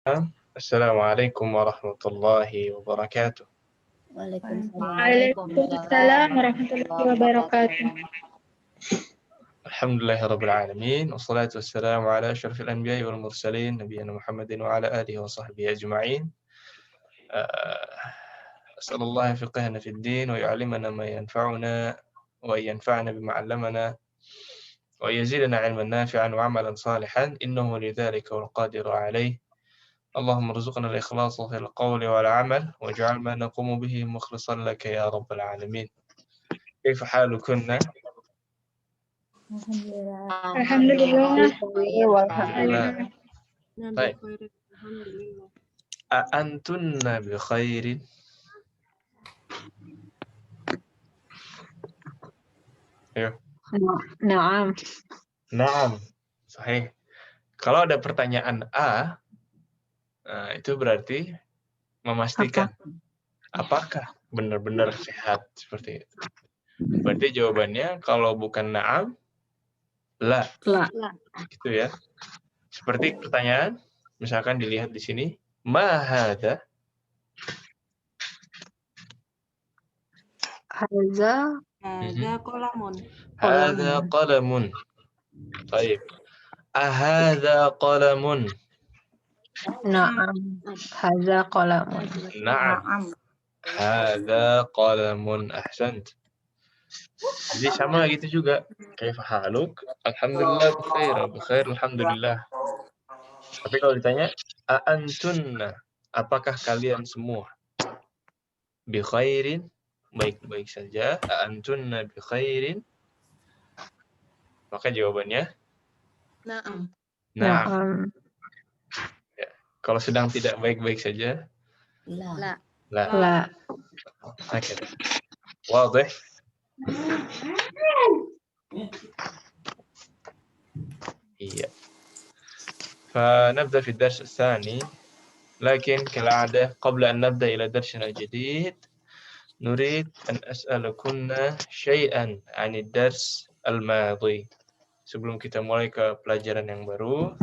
Assalamualaikum warahmatullahi wabarakatuh. Waalaikumsalam warahmatullahi wabarakatuh. Alhamdulillahirabbil alamin wassalatu wassalamu ala asyrafil anbiya'i wal mursalin nabiyina Muhammadin wa ala alihi wa sahbihi ajma'in. As'alullah fiqhana fid din wa yu'allimana ma yanfa'una wa yanfa'ana bima 'allamana wa yazidana 'ilman nafi'an wa 'amalan salihan innahu lidzalika wal qadiru 'alaih. اللهم ارزقنا الإخلاص في القول والعمل واجعل ما نقوم به مخلصا لك يا رب العالمين. كيف حالكن؟ Alhamdulillah. Alhamdulillah. طيب أأنتن بخير؟ Ayo. Naam. Naam. Sahih. Kalau ada pertanyaan A, itu berarti memastikan apakah benar-benar sehat seperti itu. Berarti jawabannya kalau bukan na'am, la. Gitu ya. Seperti pertanyaan, misalkan dilihat di sini, ma hadza? Hadza qalamun. Hadza qalamun. Baik. Ahadza qalamun? Naam. Hadza qalamun. Na'am. Hadza qalamun. Ahsant. Jadi sama gitu juga. Kaifa haluk? Alhamdulillah bikhair, alhamdulillah. Tapi kalau ditanya, antunna, apakah kalian semua? Bi khairin, baik-baik saja. Antunna bi khairin. Maka jawabannya Na'am. na'am. Ya. Kalau sedang tidak baik-baik saja? La. La. Oke. Wadih. Iya. فنبدأ في الدرس الثاني لكن كالعادة قبل أن نبدأ إلى درسنا الجديد نريد أن أسألكن شيئا عن الدرس الماضي. Sebelum kita mulai ke pelajaran yang baru,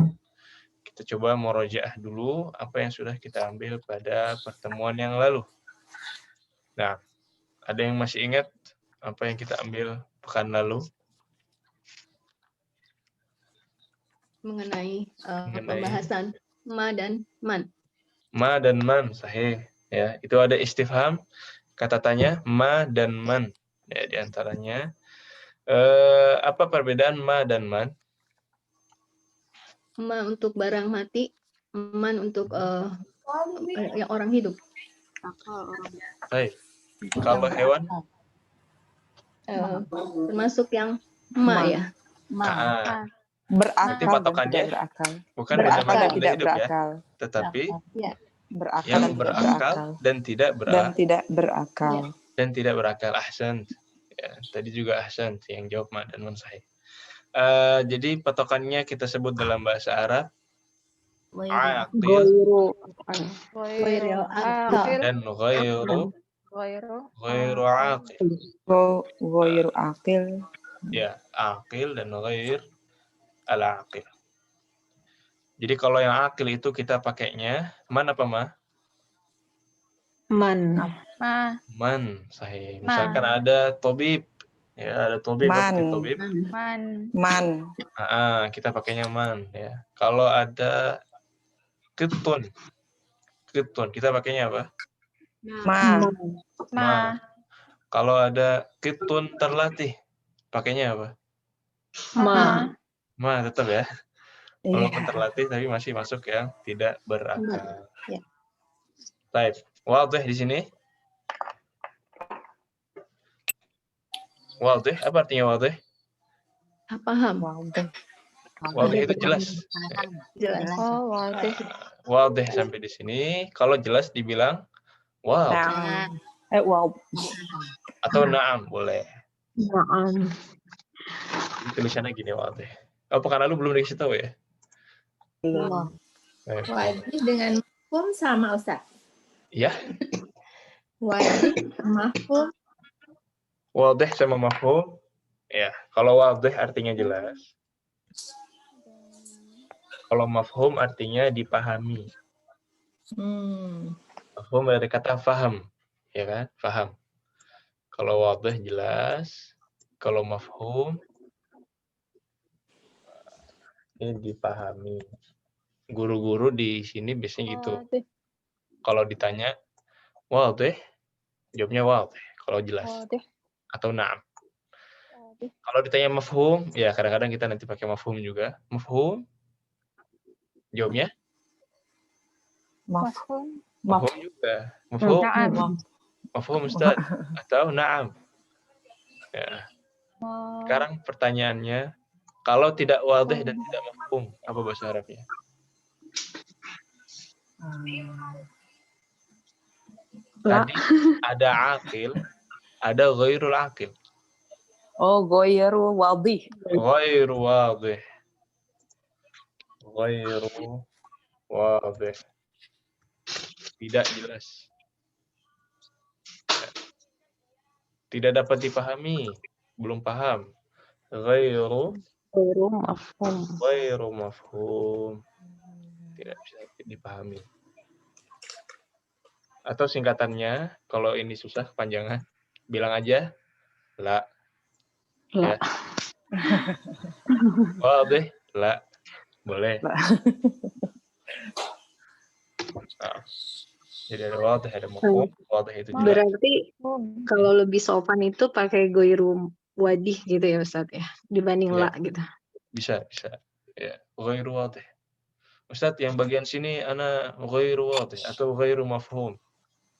kita coba murojaah dulu apa yang sudah kita ambil pada pertemuan yang lalu. Nah, ada yang masih ingat apa yang kita ambil pekan lalu? Mengenai pembahasan ma dan man. Ma dan man, sahih. Ya, itu ada istifham, kata tanya ma dan man. Ya, di antaranya apa perbedaan ma dan man? Ma untuk barang mati, man untuk yang orang hidup. Baik. Kalau hewan? Termasuk yang ma ya. Berarti patokannya bukan benda mati benda hidup berakal. ya, tetapi Berakal yang berakal dan tidak berakal. Dan tidak berakal. Ahsan. Ya, tadi juga ahsan yang jawab ma dan man sahih. Jadi patokannya kita sebut dalam bahasa Arab aqil dan ghairu aqil. Ghairu aqil. Ya, aqil dan ghair al-aqil. Jadi kalau yang aqil itu kita pakainya man apa ma? Man. Man, sahih. Misalkan ada tobib, ya ada tobib, tobib. Man. Kita pakainya man, ya. Kalau ada ketun, kita pakainya apa? Ma. Kalau ada ketun terlatih, pakainya apa? Ma tetap ya. Walaupun terlatih tapi masih masuk yang tidak berakal. Baik, wadih di sini. Wadih, apa artinya wadih? Paham. Wadih itu jelas. Jelas. Oh, wadih. Wadih sampai di sini. Kalau jelas dibilang wadih. Wow. Atau na'am boleh. Naam. Tulisannya gini wadih. Pekan lalu belum dikasih tahu ya? Belum. Wajib dengan mafhum sama Ustaz. Iya. Wajib mafhum. Wadih sama mafhum. Ya, kalau wadih artinya jelas. Kalau mafhum artinya dipahami. Mafhum dari kata faham, ya kan? Faham. Kalau wadih jelas, kalau mafhum ini dipahami. Guru-guru di sini biasanya gitu. Kalau ditanya wadih, jawabnya wadih kalau jelas. Atau na'am. Kalau ditanya mafhum, ya kadang-kadang kita nanti pakai mafhum juga. Mafhum, jawabnya Mafhum. mafhum juga. Mafhum, mafhum Ustaz. Atau na'am. Ya. Sekarang pertanyaannya, kalau tidak wadih dan tidak mafhum, apa bahasa Arabnya? Tadi ada akil, ada ghairul akil. Oh, goyeru wadih. Ghairu wadih. Ghairu wadih. Tidak jelas. Tidak dapat dipahami. Belum paham. Ghairu mafhum. Ghairu mafhum. Tidak bisa dipahami. Atau singkatannya, kalau ini susah kepanjangan, bilang aja la. La. Ya. Wadih, la. Boleh. Nah, jadi ada wadih, ada mafhum. Wadih itu jelas. Berarti kalau lebih sopan itu pakai goiru wadih gitu ya Ustadz ya, dibanding Ya. la gitu. Bisa. Ya, ghairu wadih. Ustadz, yang bagian sini ana ghairu wadih atau ghairu mafhum.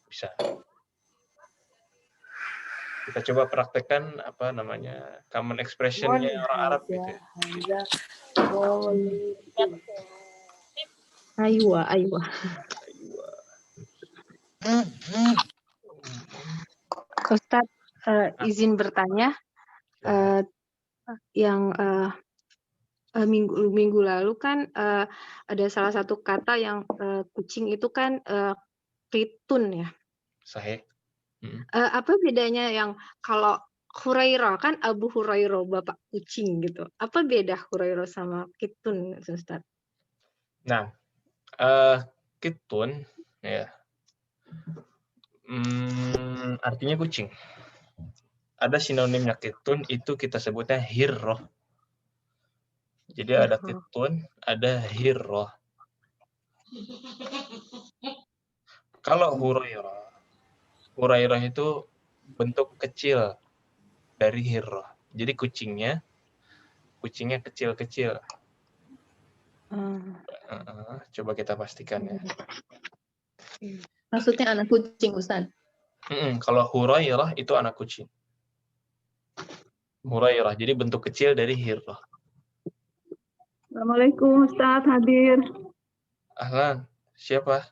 Bisa. Kita coba praktekkan apa namanya common expression-nya orang Arab gitu ya. Aywa. Ustadz, izin bertanya, yang minggu lalu kan ada salah satu kata yang kucing itu kan kitun ya. Sahih. Apa bedanya yang kalau Hurairah kan Abu Hurairah bapak kucing gitu. Apa beda Hurairah sama kitun Ustaz? Nah, kitun ya. Artinya kucing. Ada sinonimnya kitun, itu kita sebutnya hirroh. Jadi ada kitun, ada hirroh. Kalau Hurairah itu bentuk kecil dari hirroh. Jadi kucingnya kecil-kecil. Coba kita pastikan ya. Maksudnya anak kucing, Ustaz? Kalau Hurairah itu anak kucing. Hurairah, jadi bentuk kecil dari hirroh. Assalamualaikum Ustaz, hadir. Ahlan, siapa?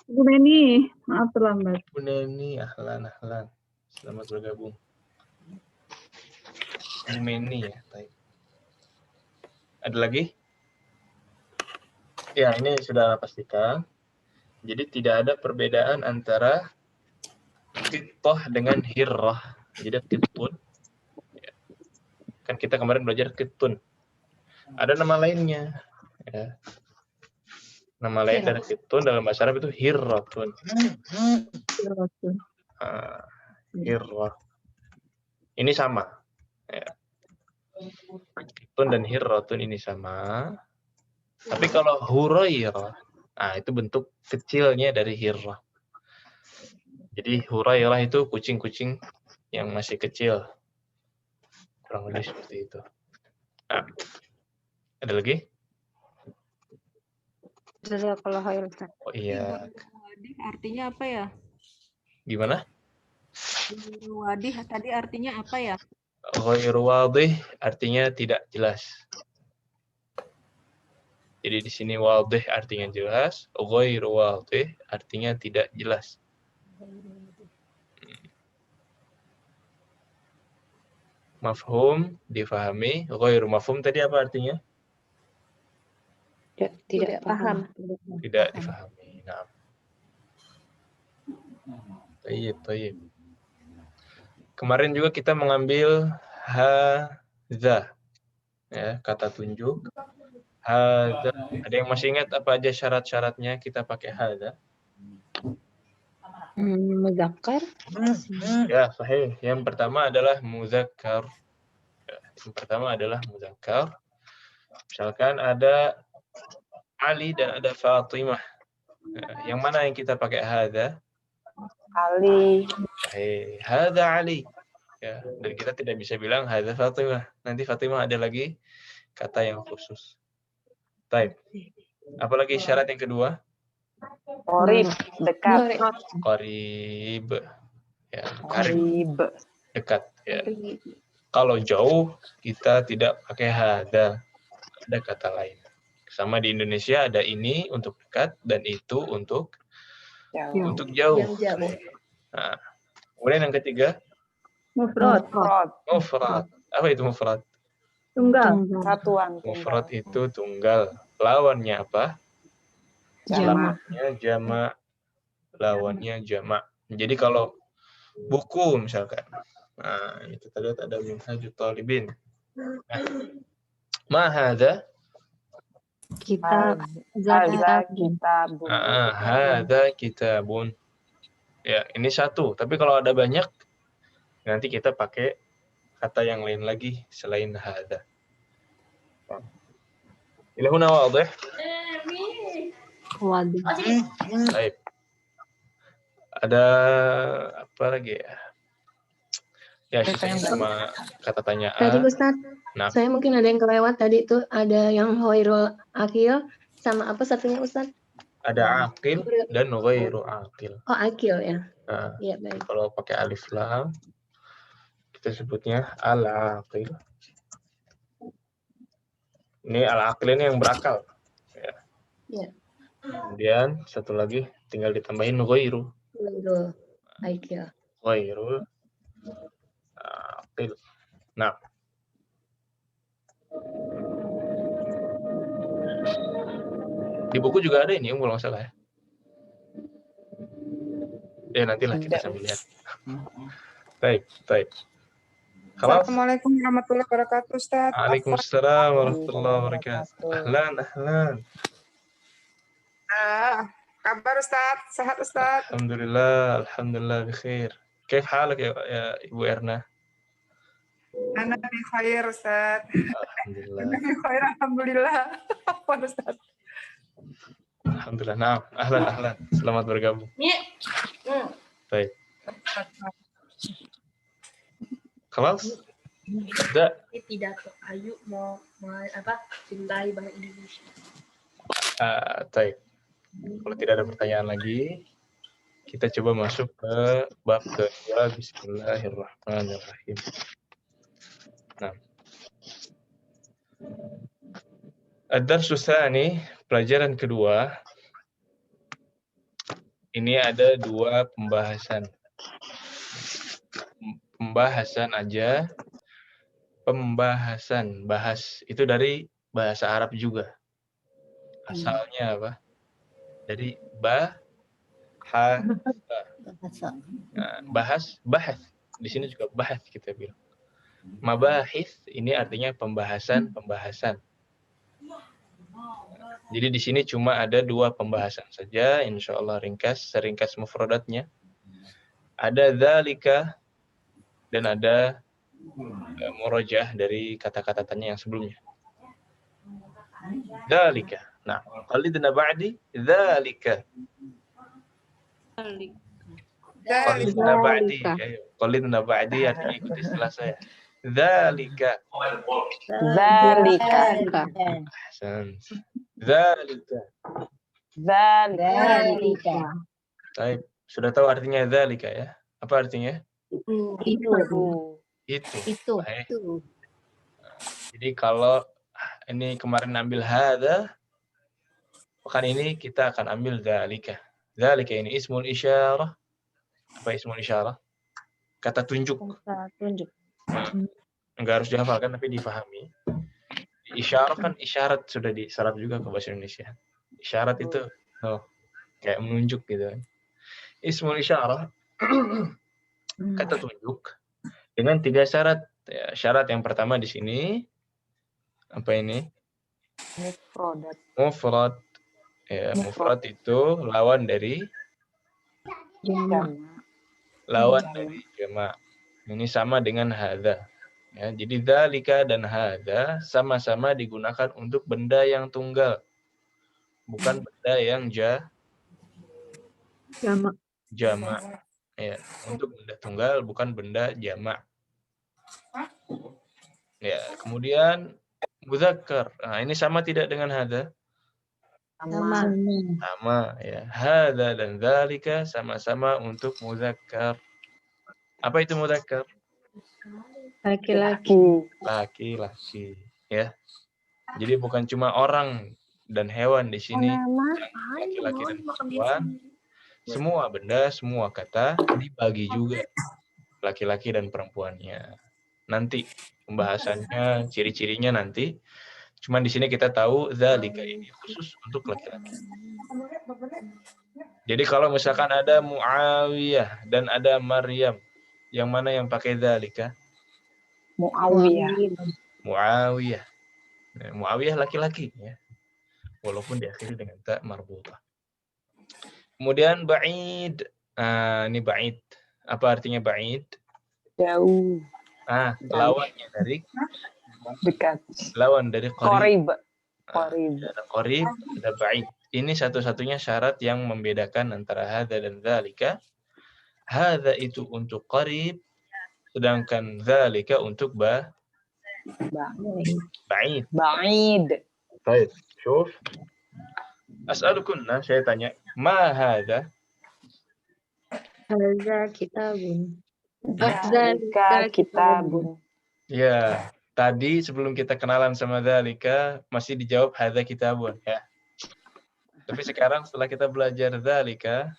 Bu Neni, maaf terlambat. Bu Neni, ahlan. Selamat bergabung. Bu Neni ya, baik. Ada lagi? Ya, ini sudah pastikan. Jadi tidak ada perbedaan antara kittoh dengan hirrah. Jadi kitun. Kan kita kemarin belajar kitun. Ada nama lainnya. Ya. Nama lain dari kitun dalam bahasa Arab itu hirratun. Hirrah. Ini sama. Ya. Kitun dan hirratun ini sama. Tapi kalau Hurairah, itu bentuk kecilnya dari hirrah. Jadi Hurairah itu kucing-kucing yang masih kecil. Kurang lebih seperti itu. Nah, ada lagi? Jazakallah khair Ustaz. Oh iya. Wadih artinya apa ya? Gimana? Wadih tadi artinya apa ya? Ghairu wadih artinya tidak jelas. Jadi di sini wadih artinya jelas, ghairu wadih artinya tidak jelas. Mafhum difahami, ghairu mafhum tadi apa artinya? Tidak paham. Tidak difahami. Nah. Tayyib. Kemarin juga kita mengambil hadza, ya, kata tunjuk. Hadza. Ada yang masih ingat apa aja syarat-syaratnya kita pakai hadza? Muzakkar. Ya, sahih. Yang pertama adalah muzakkar. Ya, yang pertama adalah muzakkar. Misalkan ada Ali dan ada Fatimah. Nah, yang mana yang kita pakai hadza? Ali. Sahih. Hadza Ali. Ya, dan kita tidak bisa bilang hadza Fatimah. Nanti Fatimah ada lagi kata yang khusus. Baik. Apalagi syarat yang kedua? Qorib. Dekat. Qarib. Ya, qarib. Qorib. Dekat. Ya. Kalau jauh, kita tidak pakai hadza. Ada kata lain. Sama di Indonesia ada ini untuk dekat dan itu untuk jauh. Nah, kemudian yang ketiga, Mufrad. mufrad. Apa itu mufrad? Tunggal. Satuan. Mufrad itu tunggal. Lawannya apa? Jamak. Lawannya jamak. Lawannya jamak. Jadi kalau buku misalkan. Nah, ini kita lihat ada Minhajut Talibin. Nah, ma hadza? Kitab. Hadza kitabun. Hadza kitabun. Ya, ini satu. Tapi kalau ada banyak, nanti kita pakai kata yang lain lagi selain hadza. Ila huna wadih? Wadih. Baik. Ada apa lagi ya? Ya, sisanya sama kata tanya Tadi A. Ustaz, Nah, saya mungkin ada yang kelewat tadi itu ada yang ghairul akil sama apa satunya Ustaz? ada aqil dan ghairu aqil. Oh, akil ya. Nah, Iya, baik. kalau pakai alif lam, kita sebutnya al-aqil. Ini al-aqil ini yang berakal. Ya. Iya. Kemudian satu lagi tinggal ditambahin ghairu. Ghairul akil. Ghairu aqil. Nah, di buku juga ada ini, kalau nggak salah ya. Ya, nantilah kita sambil lihat. Baik, baik. Kalau Assalamualaikum warahmatullahi wabarakatuh, Ustaz. Waalaikumsalam warahmatullahi wabarakatuh. Ahlan. Kabar Ustaz? Sehat Ustaz? Alhamdulillah bikhair. Kaif halak ya Ibu Erna? Ana bi khair Ustaz. Alhamdulillah. Ana bi khair alhamdulillah. Apa Ustaz? Alhamdulillah. Nah, ahlan. Selamat bergabung. Baik. Kelas? Tidak. Pidato Ayu mau apa? Cintai bahasa Indonesia. Baik. Kalau tidak ada pertanyaan lagi, kita coba masuk ke bab kedua. Bismillahirrahmanirrahim. Nah, ad-darsu tsani, pelajaran kedua. Ini ada dua pembahasan. Pembahasan aja. Pembahasan, bahas itu dari bahasa Arab juga. Asalnya apa? Dari bahas. Di sini juga bahas kita bilang. Mabahis ini artinya pembahasan. Jadi di sini cuma ada dua pembahasan saja, insya Allah seringkas mufradatnya. Ada dzalika dan ada murajah dari kata-kata tanya yang sebelumnya. Dzalika. Nah, qalidna ba'di dzalika. Qalidna ba'di artinya ikuti setelah saya. Dzalika. Ahsan. Dzalika. Baik, sudah tahu artinya dzalika ya? Apa artinya? Itu. Baik. Jadi kalau ini kemarin ambil hadza, pekan ini kita akan ambil dzalika. Dzalika ini ismul isyarah. Apa ismul isyarah? Kata tunjuk. Enggak harus dihafalkan tapi difahami. Isyarah kan isyarat sudah diserap juga ke bahasa Indonesia. Isyarat itu kayak menunjuk gitu. Ismul isyarah kata tunjuk dengan 3 syarat. Ya, syarat yang pertama di sini apa ini? Mufrodat. Mufrad. Ya, mufrad itu lawan dari Jamak. dari jamak. Ini sama dengan hadza. Ya, jadi dzalika dan hadza sama-sama digunakan untuk benda yang tunggal. Bukan benda yang Jamak. jamak. Ya, untuk benda tunggal bukan benda jamak. Ya, kemudian mudzakkar. Nah, ini sama tidak dengan hadza? Sama. Sama, ya. Hadza dan dzalika sama-sama untuk mudzakkar. Apa itu mudzakkar? Laki-laki. Laki-laki, ya. Jadi bukan cuma orang dan hewan di sini, laki-laki dan perempuan. Semua benda, semua kata dibagi juga laki-laki dan perempuannya. Nanti pembahasannya, ciri-cirinya nanti. Cuman di sini kita tahu dzalika ini khusus untuk laki-laki. Jadi kalau misalkan ada Muawiyah dan ada Maryam, yang mana yang pakai dzalika? Muawiyah. Muawiyah. Nah, Muawiyah laki-laki, ya. Walaupun diakhiri dengan ta marbutah. Kemudian ba'id. Ini ba'id. Apa artinya ba'id? Jauh. Lawannya dari Dekat. lawan dari qarib. Qarib. Ada qarib, ada ba'id. Ini satu-satunya syarat yang membedakan antara hadza dan dzalika. Hadza itu untuk qarib, sedangkan dzalika untuk ba'id. Ba'id. Baik, syuf. As'alukunna, saya tanya, ma hadza? Hadza kitabun. Dzalika kitabun. Ya, tadi sebelum kita kenalan sama dzalika masih dijawab hadza kitabun, ya. Tapi sekarang setelah kita belajar dzalika,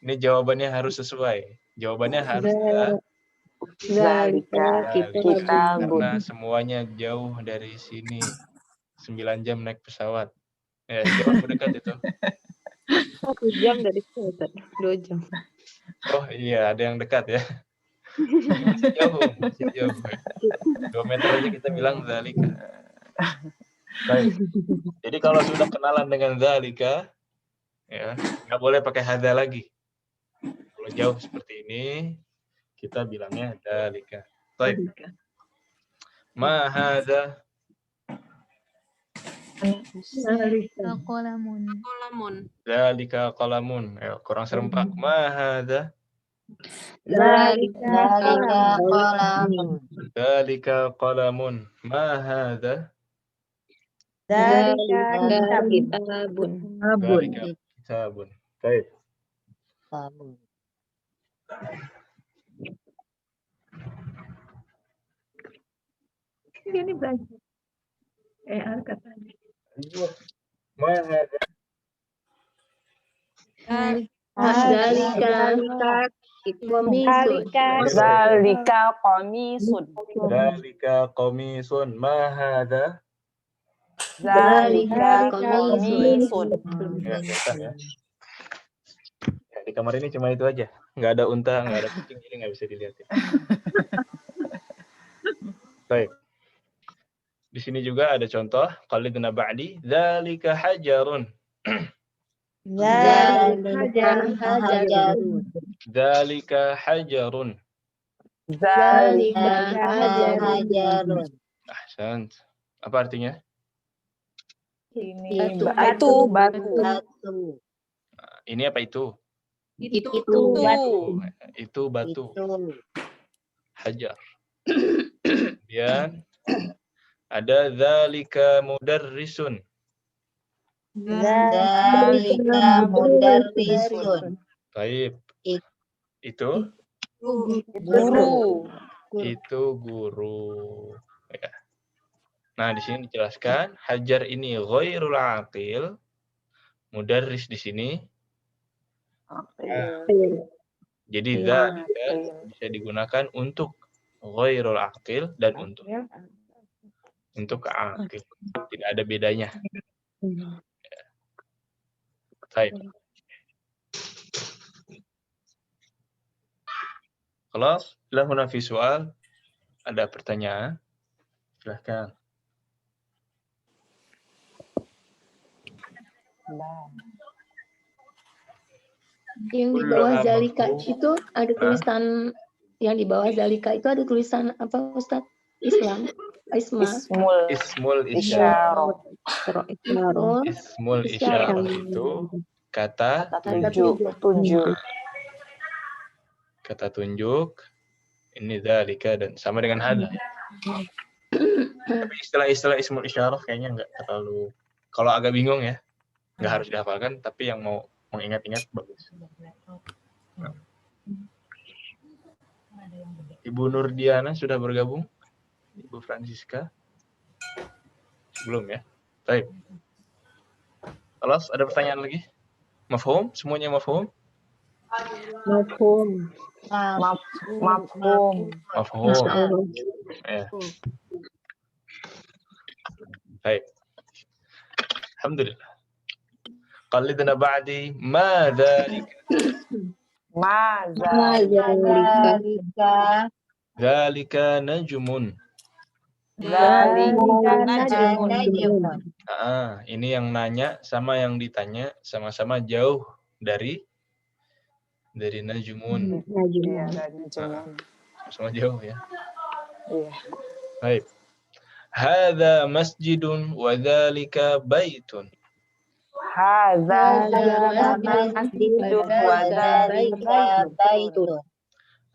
ini jawabannya harus sesuai. Jawabannya harus Dzalika kitabun. karena semuanya jauh dari sini. 9 jam naik pesawat. Ya, jauh dekat itu. 1 jam dari sini, 2 jam. Oh iya, ada yang dekat ya. Masih jauh. 2 meter aja kita bilang dzalika. Baik. Jadi kalau sudah kenalan dengan dzalika, ya, nggak boleh pakai hadza lagi. Kalau jauh seperti ini, kita bilangnya dzalika. Baik. Ma hadza? Qalamun. Dzalika qalamun. Ya, kurang serempak. Ma hadza? Dzalika qalamun. Dzalika qalamun. Ma hadza? Dzalika kitabun. Dzalika kitabun. Baik. Ini belajar. Katanya. Ma hadza? Dzalika Dzalika qamisun. Dzalika qamisun. Ma hadza? Dzalika qamisun. Ya, kelihatan ya. Ya, di kamar ini cuma itu aja. Nggak ada unta, nggak ada kucing, jadi nggak bisa dilihat. Ya. Baik. Di sini juga ada contoh. Qalidna ba'di. Dzalika hajarun. Dzalika hajarun. Ahsant. Apa artinya? Ini batu. Ini apa itu? Itu batu. Hajar. Kemudian ada dzalika mudarrisun. Baik. Itu Guru. itu guru. Ya. Nah, di sini dijelaskan hajar ini ghairul aqil. Mudarris di sini. Jadi dzalika bisa digunakan untuk ghairul aqil dan untuk aqil. Tidak ada bedanya. Ya. Baik. Kelas, lahuna fi soal. Ada pertanyaan? Silahkan. Yang di bawah zalika itu ada tulisan, yang di bawah zalika itu ada tulisan apa Ustaz? Islam, Ismul isyarah. Ismul isyarah itu kata tunjuk. Kata tunjuk. Ini zalika dan sama dengan hada. Tapi istilah-istilah ismul isyarah kayaknya nggak terlalu, kalau agak bingung ya, nggak harus dihafalkan, tapi yang mau mengingat-ingat bagus. Nah. Ibu Nurdiana sudah bergabung? Ibu Francisca? Belum ya? Baik. Alas, ada pertanyaan lagi? Mafhum? Semuanya mafhum? Mafhum. Mafhum. Ya. Baik. Alhamdulillah. Qalidna ba'di ma dzalika. Dzalika najmun. Ini yang nanya sama yang ditanya sama-sama jauh dari najmun. Sama jauh ya. Baik. Hadza masjidun wa dzalika baitun.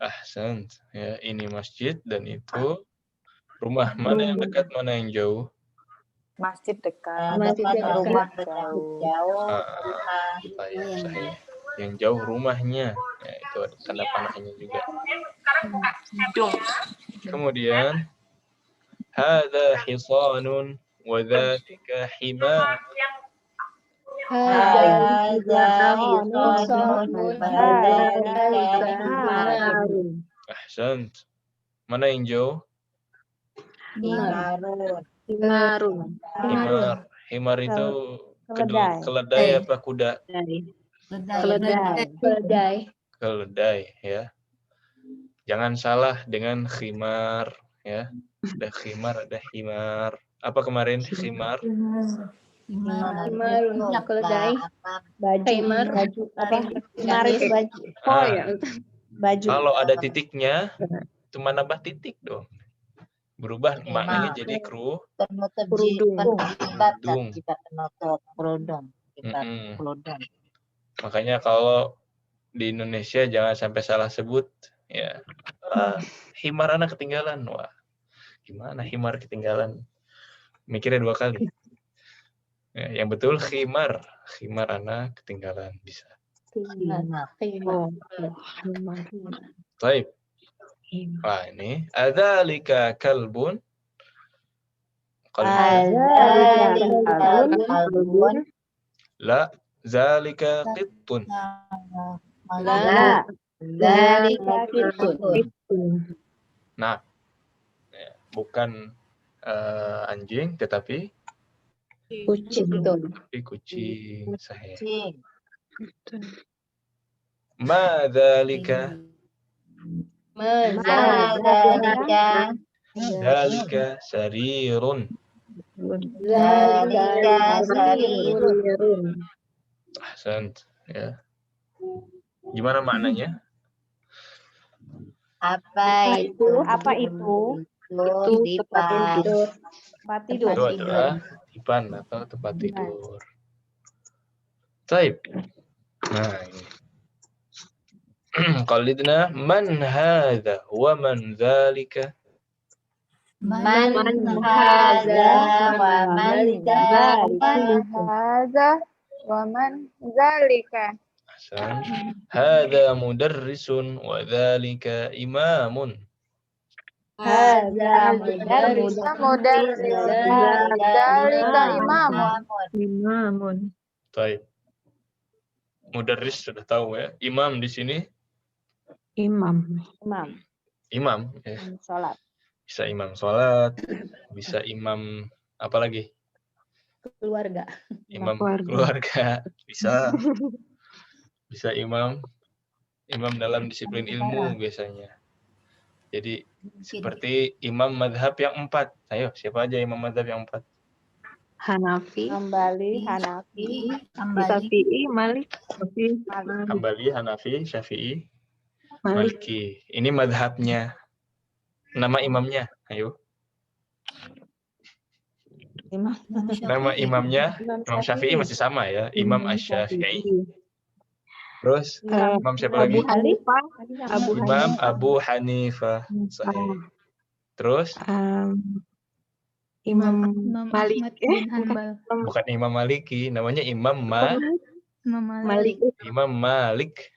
Ahsan. Ya, ini masjid dan itu rumah. Mana yang dekat, mana yang jauh? Masjid dekat. Rumah jauh. Sahih. Yang jauh rumahnya. Ya, itu ada tanda panahnya juga. Kemudian hadza hisanun wa dzalika himar. Ahsan. Mana yang jauh? Himar itu keledai apa kuda? Keledai ya. Jangan salah dengan khimar ya. Ada khimar, ada himar. Apa kemarin khimar? Keledai. Baju apa? Baju. Kalau ada titiknya, cuma nambah titik dong. Berubah maknanya jadi kerudung. Makanya kalau di Indonesia jangan sampai salah sebut ya. Himar anak ketinggalan. Wah. Gimana himar ketinggalan? Mikirnya 2 kali. Ya, yang betul khimar anak ketinggalan bisa. Baik. Wah, ini adzalika kalbun. La, zalika qittun. Nah, ya, bukan anjing tetapi kucing. Sahih. Ma dzalika? Dzalika sarirun. Ahsan, ya. Gimana maknanya? Apa itu? Tempat tidur. Itu adalah dipan atau tempat tidur. Baik. Nah, ini. Qalidna man hadza wa man dzalika. Man hadza wa man dzalika. Ahsan. Hadza mudarrisun wa dzalika imamun. Hadza mudarrisun dzalika imamun. Baik. Mudarris sudah tahu ya. Imam di sini Imam. ya. Salat. Bisa imam salat, bisa imam apa lagi? Keluarga. Imam keluarga bisa. Bisa imam dalam disiplin ilmu biasanya. Jadi seperti imam mazhab yang 4. Ayo, siapa aja imam mazhab yang 4? Hanafi, Hambali, Hanafi, Syafi'i, Malik, Syafi'i, Hambali, Hanafi, Syafi'i, Malik. Maliki. Ini madhabnya. Nama imamnya. Ayo. Nama imamnya, Imam Syafi'i masih sama ya. Imam Asy-Syafi'i. Terus, Imam siapa lagi? Abu Hanifah, Imam Abu Hanifah. Sahih. Terus, Imam Malik. bukan Imam Maliki, namanya Imam Malik. Imam Malik.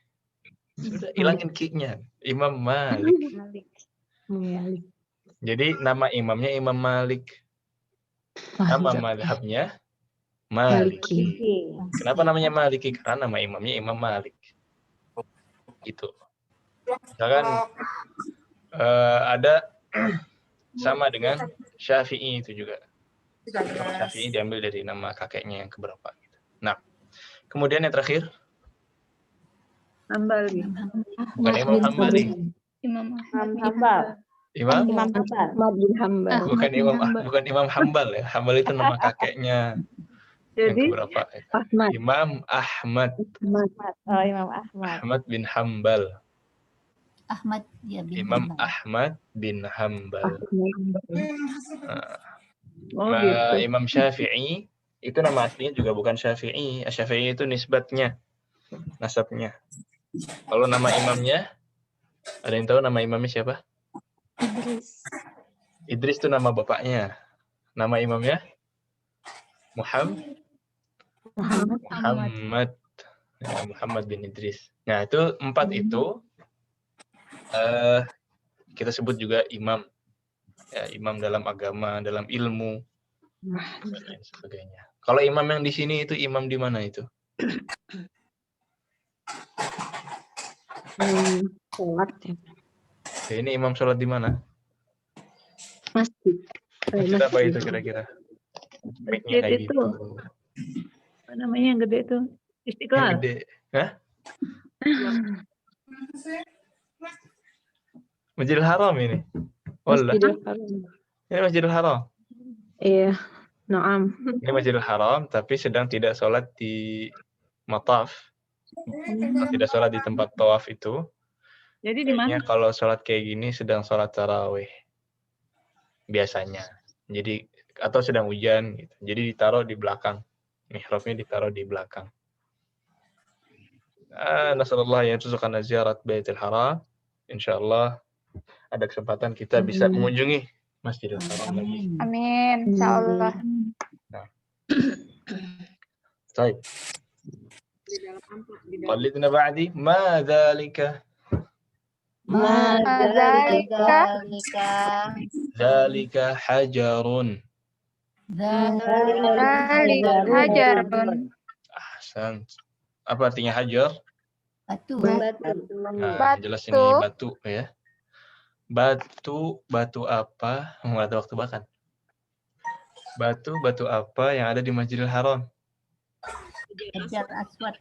Sudah hilangin ki-nya. Imam Malik. Malik. Jadi nama imamnya Imam Malik. Nama madhabnya Maliki. Kenapa namanya Maliki? Karena nama imamnya Imam Malik. Gitu. Misalkan ada sama dengan Syafi'i itu juga. Syafi'i diambil dari nama kakeknya yang keberapa. Gitu. Nah, kemudian yang terakhir. Hambali. Bukan Imam Hambali. Hambal. Imam? Ahmad bin Hambal. Bukan Imam Hambal ya. Hambal itu nama kakeknya. Jadi Yang keberapa? Ahmad. Imam Ahmad. Oh, Imam Ahmad. Ahmad bin Hambal. Ahmad ya bin Imam Hambal. Ahmad bin Hambal. gitu. Imam Syafi'i itu nama aslinya juga bukan Syafi'i. Syafi'i itu nisbatnya, nasabnya. Kalau nama imamnya, ada yang tahu nama imamnya siapa? Idris itu nama bapaknya. Nama imamnya Muhammad. Ya, Muhammad bin Idris. Nah, itu 4 itu kita sebut juga imam. Ya, imam dalam agama, dalam ilmu, dan lain sebagainya. Kalau imam yang di sini itu imam di mana itu? Sholat ya. Ya, ini imam sholat di mana? Masjid. Masjid apa itu kira-kira? Mic-nya Masjid kayak itu. gitu. Apa namanya yang gede itu? Yang Istiqlal. gede. Hah? Masjidil Haram ini. Wallah. Masjidil Haram. Ini Masjidil Haram. Iya. Naam. Ini Masjidil Haram, tapi sedang tidak sholat di mataf. Tidak sholat di tempat tawaf itu. Jadi di mana? Kayaknya kalau sholat kayak gini sedang sholat tarawih. Biasanya. Jadi, atau sedang hujan. Gitu. Jadi ditaruh di belakang. Mihrabnya ditaruh di belakang. Nasallallahu ya yarzuqana ziyarat Baitul Haram. Insyaallah ada kesempatan kita bisa mengunjungi Masjidil Haram lagi. Amin. Insyaallah. Nah. Baik. Qalidna ba'di ma dzalika. Dzalika hajarun. Hajarun. Ahsan. Apa artinya hajar? Batu. Nah, jelas ini batu ya. Batu apa? Nggak ada waktu makan. Batu apa yang ada di Masjidil Haram? Hajar Aswad.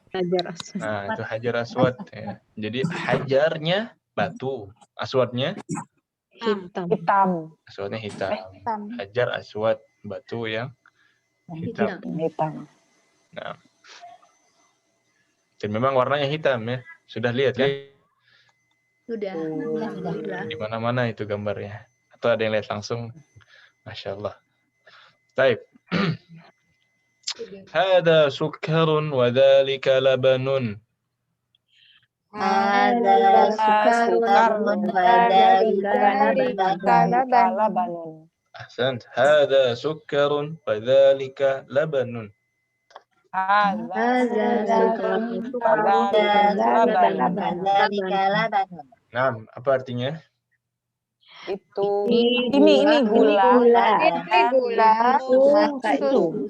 Nah, itu Hajar Aswad ya. Jadi hajarnya batu, aswadnya Hitam. aswadnya hitam. Hajar Aswad, batu yang hitam. Nah. Dan memang warnanya hitam ya. Sudah lihat kan? Sudah. Di mana-mana itu gambarnya. Atau ada yang lihat langsung? Masya Allah. Baik. Hada sukkarun wa dzalika labanun. Hada sukarun Labanun. Ahsant. Hada sukkarun wa dzalika labanun. Nah, apa artinya? Itu ini gula. Ini gula.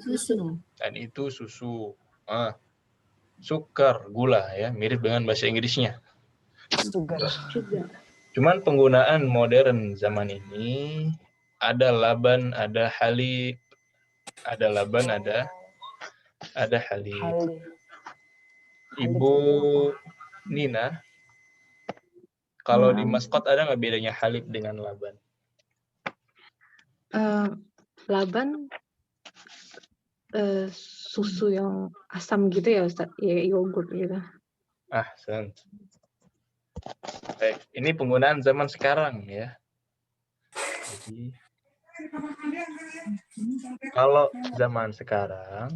Susu. Dan itu susu. Sukar, gula ya, mirip dengan bahasa Inggrisnya. Sugar. Cuman penggunaan modern zaman ini ada laban, ada halib, ada laban, ada halib. Ibu Nina, kalau di maskot ada nggak bedanya halib dengan laban? Laban susu yang asam gitu ya Ustaz? Ya yogurt gitu. Ahsan. Baik, ini penggunaan zaman sekarang ya. Jadi kalau zaman sekarang,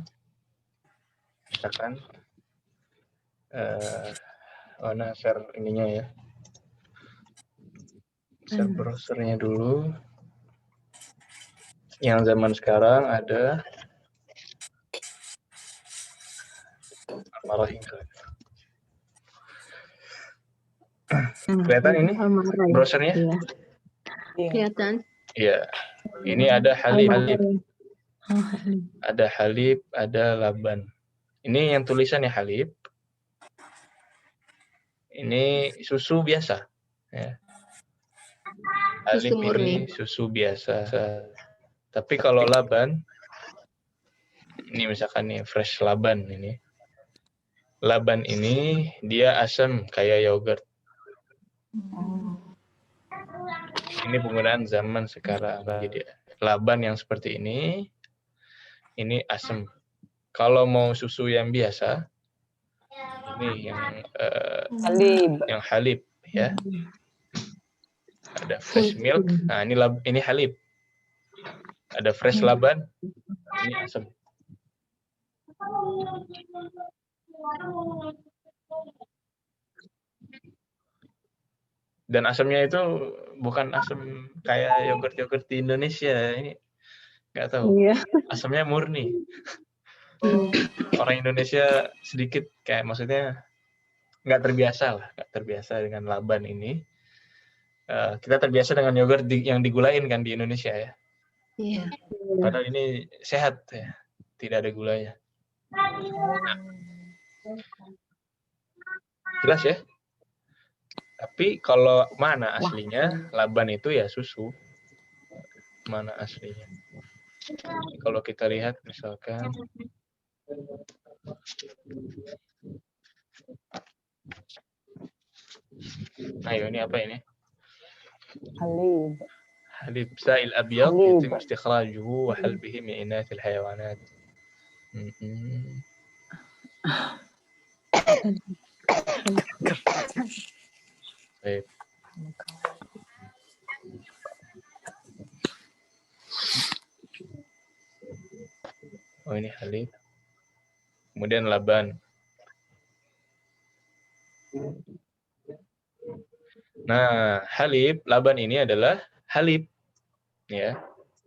misalkan, share ininya ya, share browsernya dulu. Yang zaman sekarang ada kelihatan ini browsernya? Kelihatan. Iya. Ini ada halib. Ada halib, ada laban. Ini yang tulisannya halib. Ini susu biasa. Ya. Halib ini susu biasa. Tapi kalau laban, ini misalkan nih fresh laban ini. Laban ini dia asam kayak yogurt. Ini penggunaan zaman sekarang. Jadi laban yang seperti ini asam. Kalau mau susu yang biasa, ini yang halib ya. Ada fresh milk. Nah, ini halib. Ada fresh laban. Ini asam. Dan asamnya itu bukan asam kayak yogurt-yogurt di Indonesia. Ini nggak tahu. Asamnya murni. Orang Indonesia sedikit kayak maksudnya nggak terbiasa dengan laban ini. Kita terbiasa dengan yogurt yang digulain kan di Indonesia ya. Iya. Padahal ini sehat ya, tidak ada gulanya. Nah, jelas ya. Tapi kalau mana aslinya laban itu ya susu. Mana aslinya? Kalau kita lihat misalkan. Ayo ini apa ini? Halib. حليب سائل أبيض يتم استخراجه وحلبه من إناث الحيوانات. طيب. Oh ini halib. Kemudian laban. Nah, halib, laban ini adalah halib. Ya.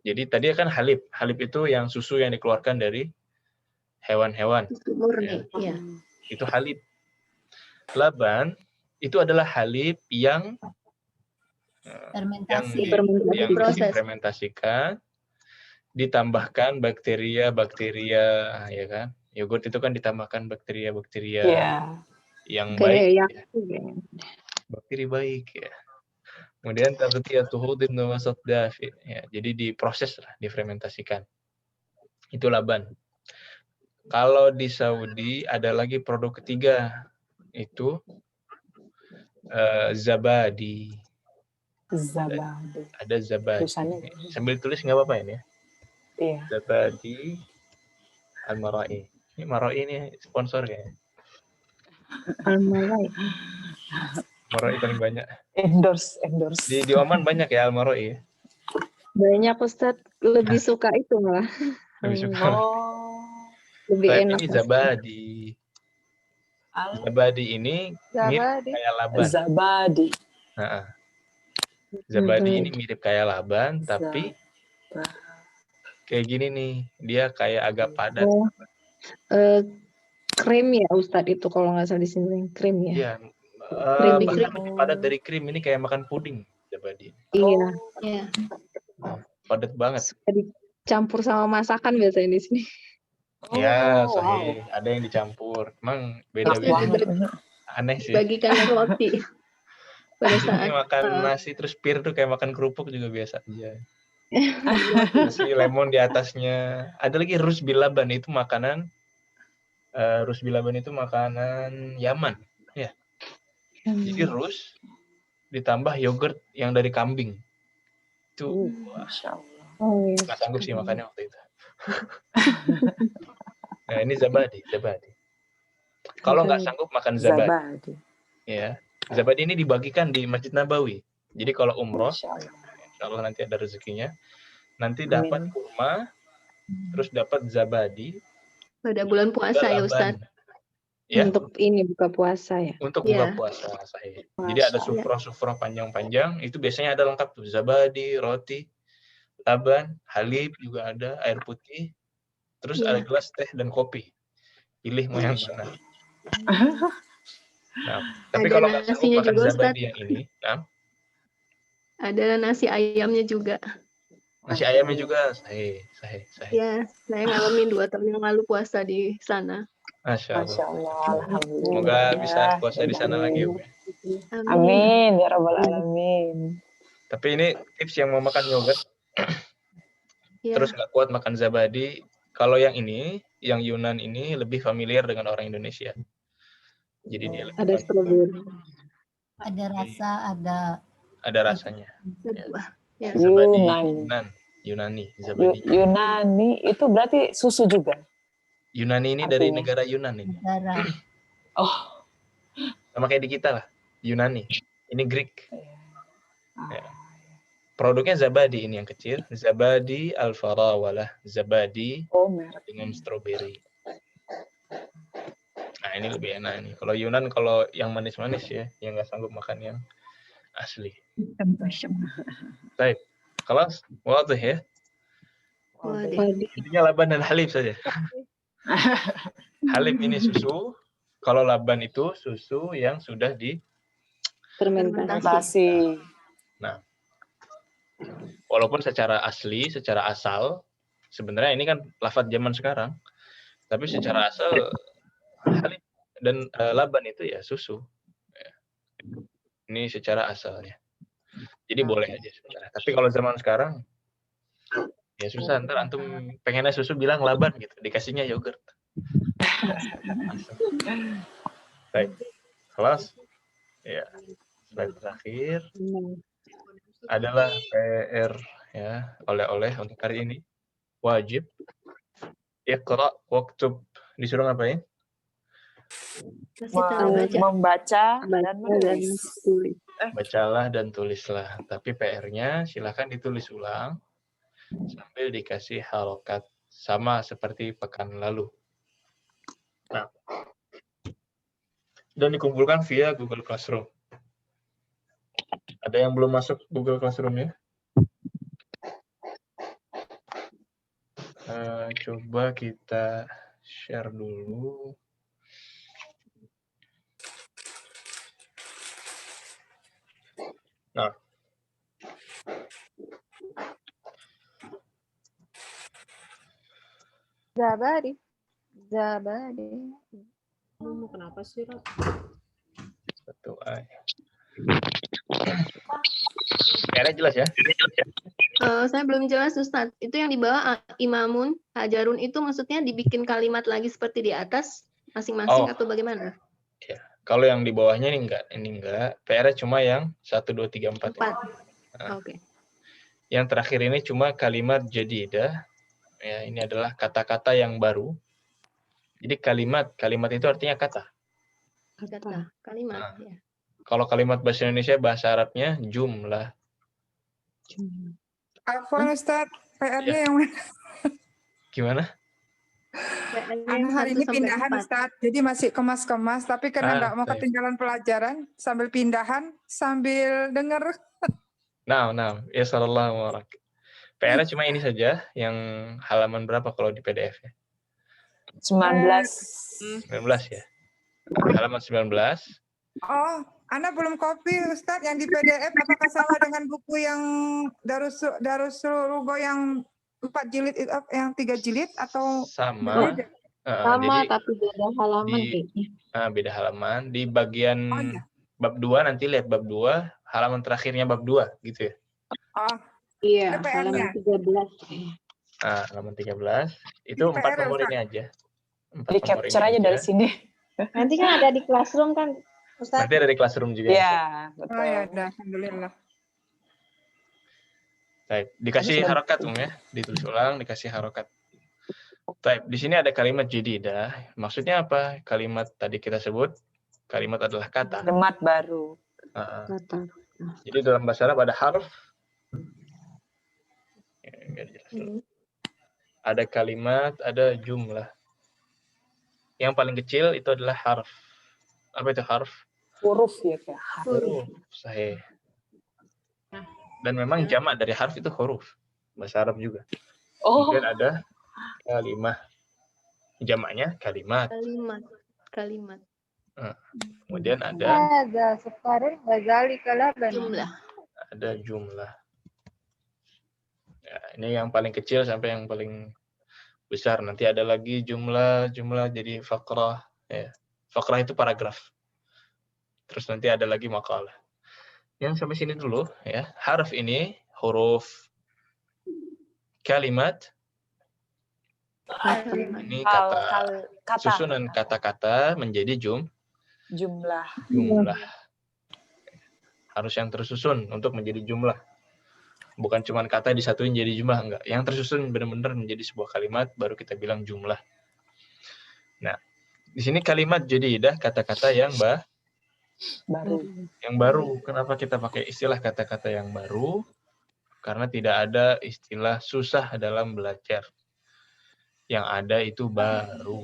Jadi tadi kan halib. Halib itu yang susu yang dikeluarkan dari hewan-hewan. Ya. Itu halib. Laban itu adalah halib yang difermentasikan, ditambahkan bakteria-bakteria, ya kan? Yogurt itu kan ditambahkan bakteria-bakteria yang baik. Bakteri baik ya. Kemudian taghtiyatuhu dhimna wasat dafi. Ya, jadi diproses lah, difermentasikan. Itu laban. Kalau di Saudi ada lagi produk ketiga, itu zabadi. Ada zabadi. Sambil tulis nggak apa-apa ini ya. Iya. Zabadi Al-Marai. Ini Marai ini sponsor kayaknya. Al-Marai. Marai paling banyak. Endorse. Di Oman banyak ya Al-Marai. Banyak Ustadz, lebih suka itu malah. Lebih suka. Lebih enak. Ini zabadi. Zabadi ini mirip kayak laban. Zabadi. Zabadi ini mirip kayak laban, tapi kayak gini nih, dia kayak agak padat. Krim ya Ustadz itu kalau nggak salah di sini krim ya. Iya. Bahkan lebih padat dari krim, ini kayak makan puding zabadi. Iya. Padat banget. Suka dicampur sama masakan biasanya di sini. Ya, sahih. Ada yang dicampur. Emang beda-beda. Aneh sih. Bagikan roti. Pada saat ini makan nasi terus pir tuh kayak makan kerupuk juga biasa aja. Nasi lemon di atasnya. Ada lagi rus bilaban, itu makanan Yaman. Ya. Jadi rus ditambah yogurt yang dari kambing. Itu nggak sanggup sih makannya waktu itu. Nah, ini zabadi. Kalau nggak sanggup makan zabadi, Zabadi. ya. Zabadi ini dibagikan di Masjid Nabawi. Jadi kalau umroh, Masya Allah. insya Allah nanti ada rezekinya. Nanti Amin. dapat kurma, terus dapat zabadi, Pada bulan puasa ya laban. Ustaz. Ya, Untuk ini buka puasa ya. untuk Iya. buka puasa sahih. Jadi ada Masya Allah. sufroh panjang-panjang, itu biasanya ada lengkap tuh, zabadi, roti, laban, halib juga ada, air putih, terus ada Iya. gelas teh dan kopi. Pilih mau yang Masya mana. Nah, tapi Ada kalau nggak sanggup nasinya makan juga, Ustaz. zabadi yang ini, nah, Ada nasi ayamnya juga. nasi ayamnya juga sahih. Ya, saya ngalamin 2 tahun yang lalu puasa di sana. Masya Masya Allah. Allah. Alhamdulillah. Semoga bisa puasa di sana lagi, Bu. Amin. Ya Rabbal Alamin. Tapi ini tips yang mau makan yogurt, Ya. terus nggak kuat makan zabadi. Kalau yang ini, yang Yunan ini lebih familiar dengan orang Indonesia. Jadi dia lebih Ada strawberry. Ada rasa, ada rasanya. Ya. Zabadi Yunani. Yunani, zabadi. Yunani itu berarti susu juga. Yunani ini dari Artinya? negara Yunan ini. negara. Oh. Sama kayak di kita lah, Yunani. Ini Greek. Ya. Produknya zabadi ini yang kecil, zabadi al-farawalah, zabadi Oh, merek. dengan stroberi. Nah, ini lebih enak nih. Kalau Yunan, kalau yang manis-manis ya, yang nggak sanggup makan yang asli. Baik, kelas, wadah ya. Intinya laban dan halib saja. Halib ini susu, kalau laban itu susu yang sudah di fermentasi. Nah, walaupun secara asli, secara asal, sebenarnya ini kan lafaz zaman sekarang, tapi secara asal halib dan laban itu ya susu. Ini secara asalnya. Jadi boleh aja sebenarnya. Tapi kalau zaman sekarang, ya susah. Ntar antum pengennya susu bilang laban gitu, dikasihnya yogurt. Baik, kelas. Ya, slide terakhir adalah PR ya, oleh-oleh untuk hari ini. Wajib iqra waktub, disuruh ngapain? Membaca dan menulis. Bacalah dan tulislah. Tapi PR-nya silahkan ditulis ulang sambil dikasih harokat sama seperti pekan lalu. Nah, dan dikumpulkan via Google Classroom. Ada yang belum masuk Google Classroom-nya? Coba kita share dulu. Nah, Zabadi. Kenapa sih, Ros? satu Kayaknya jelas ya? Saya belum jelas Ustadz. Itu yang di bawah imamun, hajarun itu maksudnya dibikin kalimat lagi seperti di atas masing-masing Oh. atau bagaimana? Ya. Kalau yang di bawahnya ini enggak. PR-nya cuma yang 1, 2, 3, 4. 4. Nah. Oke. Yang terakhir ini cuma kalimat jadidah. Ya, ini adalah kata-kata yang baru. Jadi kalimat itu artinya kata. Kata, kalimat. Nah. Ya. Kalau kalimat bahasa Indonesia, bahasa Arabnya jumlah. Afwan Ustaz, PR-nya yang Gimana? Anu hari ini pindahan Ustaz, jadi masih kemas-kemas, tapi karena nggak mau baik. ketinggalan pelajaran, sambil pindahan, sambil denger. Nah, ya sallallahu alaihi. PR-nya cuma ini saja, yang halaman berapa kalau di PDF-nya? 19. 19 ya. Halaman 19. Oh, Ana belum copy Ustaz yang di PDF, apakah sama dengan buku yang Darussul Rugo yang 4 jilid, yang 3 jilid atau Sama. beda? Sama Jadi tapi beda halaman kayaknya. beda halaman. Di bagian bab 2 nanti lihat bab 2, halaman terakhirnya bab 2 gitu ya. Oh, Iya, PR-nya. halaman 13. Nah, halaman 13 itu 4 PR, nomor Ustaz. ini aja. 4 Di nomor capture ini aja dari sini. Nanti kan ada di classroom kan, Ustaz? Nanti ada di classroom juga. Iya, Oh betul. ya udah, alhamdulillah. Baik, dikasih harokat ya, ditulis ulang, dikasih harokat. Baik, di sini ada kalimat jadidah. Maksudnya apa? Kalimat tadi kita sebut, kalimat adalah kata. Kalimat baru. Jadi dalam bahasa Arab ada harf, biar jelas dulu. Ada kalimat, ada jumlah. Yang paling kecil itu adalah harf. Apa itu harf? Huruf ya kayak Huruf, sahih. Dan memang jamak dari harf itu huruf. Bahasa Arab juga. Oh. Kemudian ada kalimah. Jamaknya kalimat. Kalimat. Kemudian ada Ada sekarang bazali kalaban. Jumlah. ada jumlah. Ya, ini yang paling kecil sampai yang paling besar. Nanti ada lagi jumlah jadi fakrah. Ya. Fakrah itu paragraf. Terus nanti ada lagi makalah. Yang sampai sini dulu ya. Harf ini huruf, kalimat, ini kata. Susunan kata-kata menjadi jumlah. Harus yang tersusun untuk menjadi jumlah. Bukan cuma kata disatuin jadi jumlah, enggak. Yang tersusun benar-benar menjadi sebuah kalimat, baru kita bilang jumlah. Nah, di sini kalimat jadidah, kata-kata yang Baru. Yang baru. Kenapa kita pakai istilah kata-kata yang baru? Karena tidak ada istilah susah dalam belajar. Yang ada itu baru.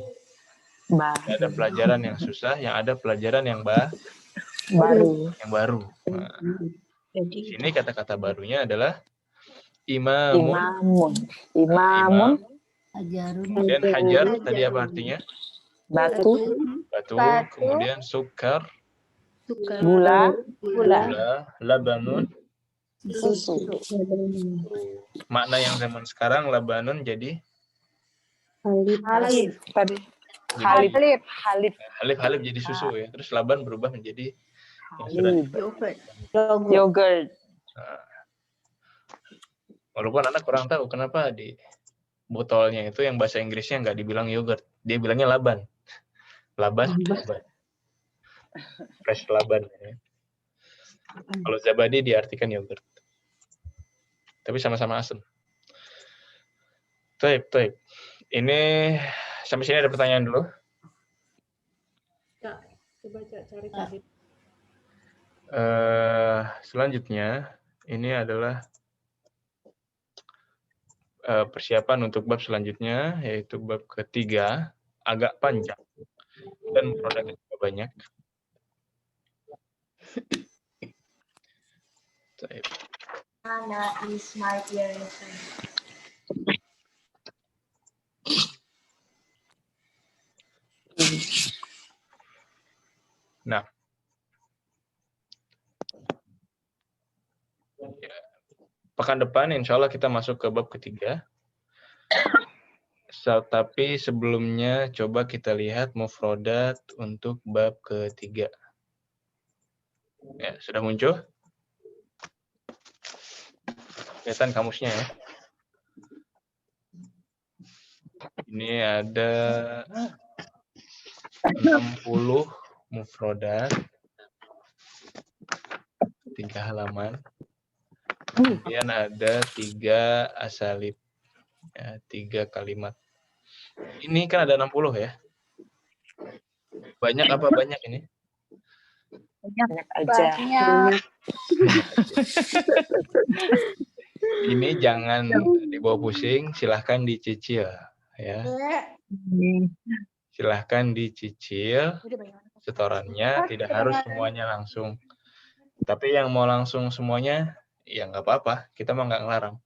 Tidak ada pelajaran yang susah, yang ada pelajaran yang baru. Yang baru. Nah, di sini kata-kata barunya adalah imamun. Kemudian hajar, tadi apa artinya? Batu. Kemudian sukar. Gula. Labanun. Susu. Makna yang zaman sekarang labanun jadi Halib. Tadi. Halib jadi susu ya. Terus laban berubah menjadi Yogurt. Nah, walaupun anak kurang tahu kenapa di botolnya itu yang bahasa Inggrisnya nggak dibilang yogurt, dia bilangnya laban. Laban. Fresh laban. Ya. Kalau zabadi diartikan yogurt. Tapi sama-sama asam. Taib. Ini sampai sini ada pertanyaan dulu. Kak, coba cari tadi. Selanjutnya ini adalah persiapan untuk bab selanjutnya, yaitu bab ketiga, agak panjang dan produknya juga banyak. Anna is my dearest. Nah, pekan depan insya Allah kita masuk ke bab ketiga. Tapi sebelumnya coba kita lihat mufrodat untuk bab ketiga. Ya, sudah muncul? Kelihatan kamusnya ya. Ini ada 60 mufrodat. 3 halaman. Kemudian ada 3 asalib. Ya, 3 kalimat. Ini kan ada 60 ya. Banyak apa banyak ini? Banyak aja. Ini jangan dibawa pusing, silahkan dicicil ya. Silahkan dicicil setorannya, tidak harus semuanya langsung. Tapi yang mau langsung semuanya, ya nggak apa-apa, kita mah nggak ngelarang.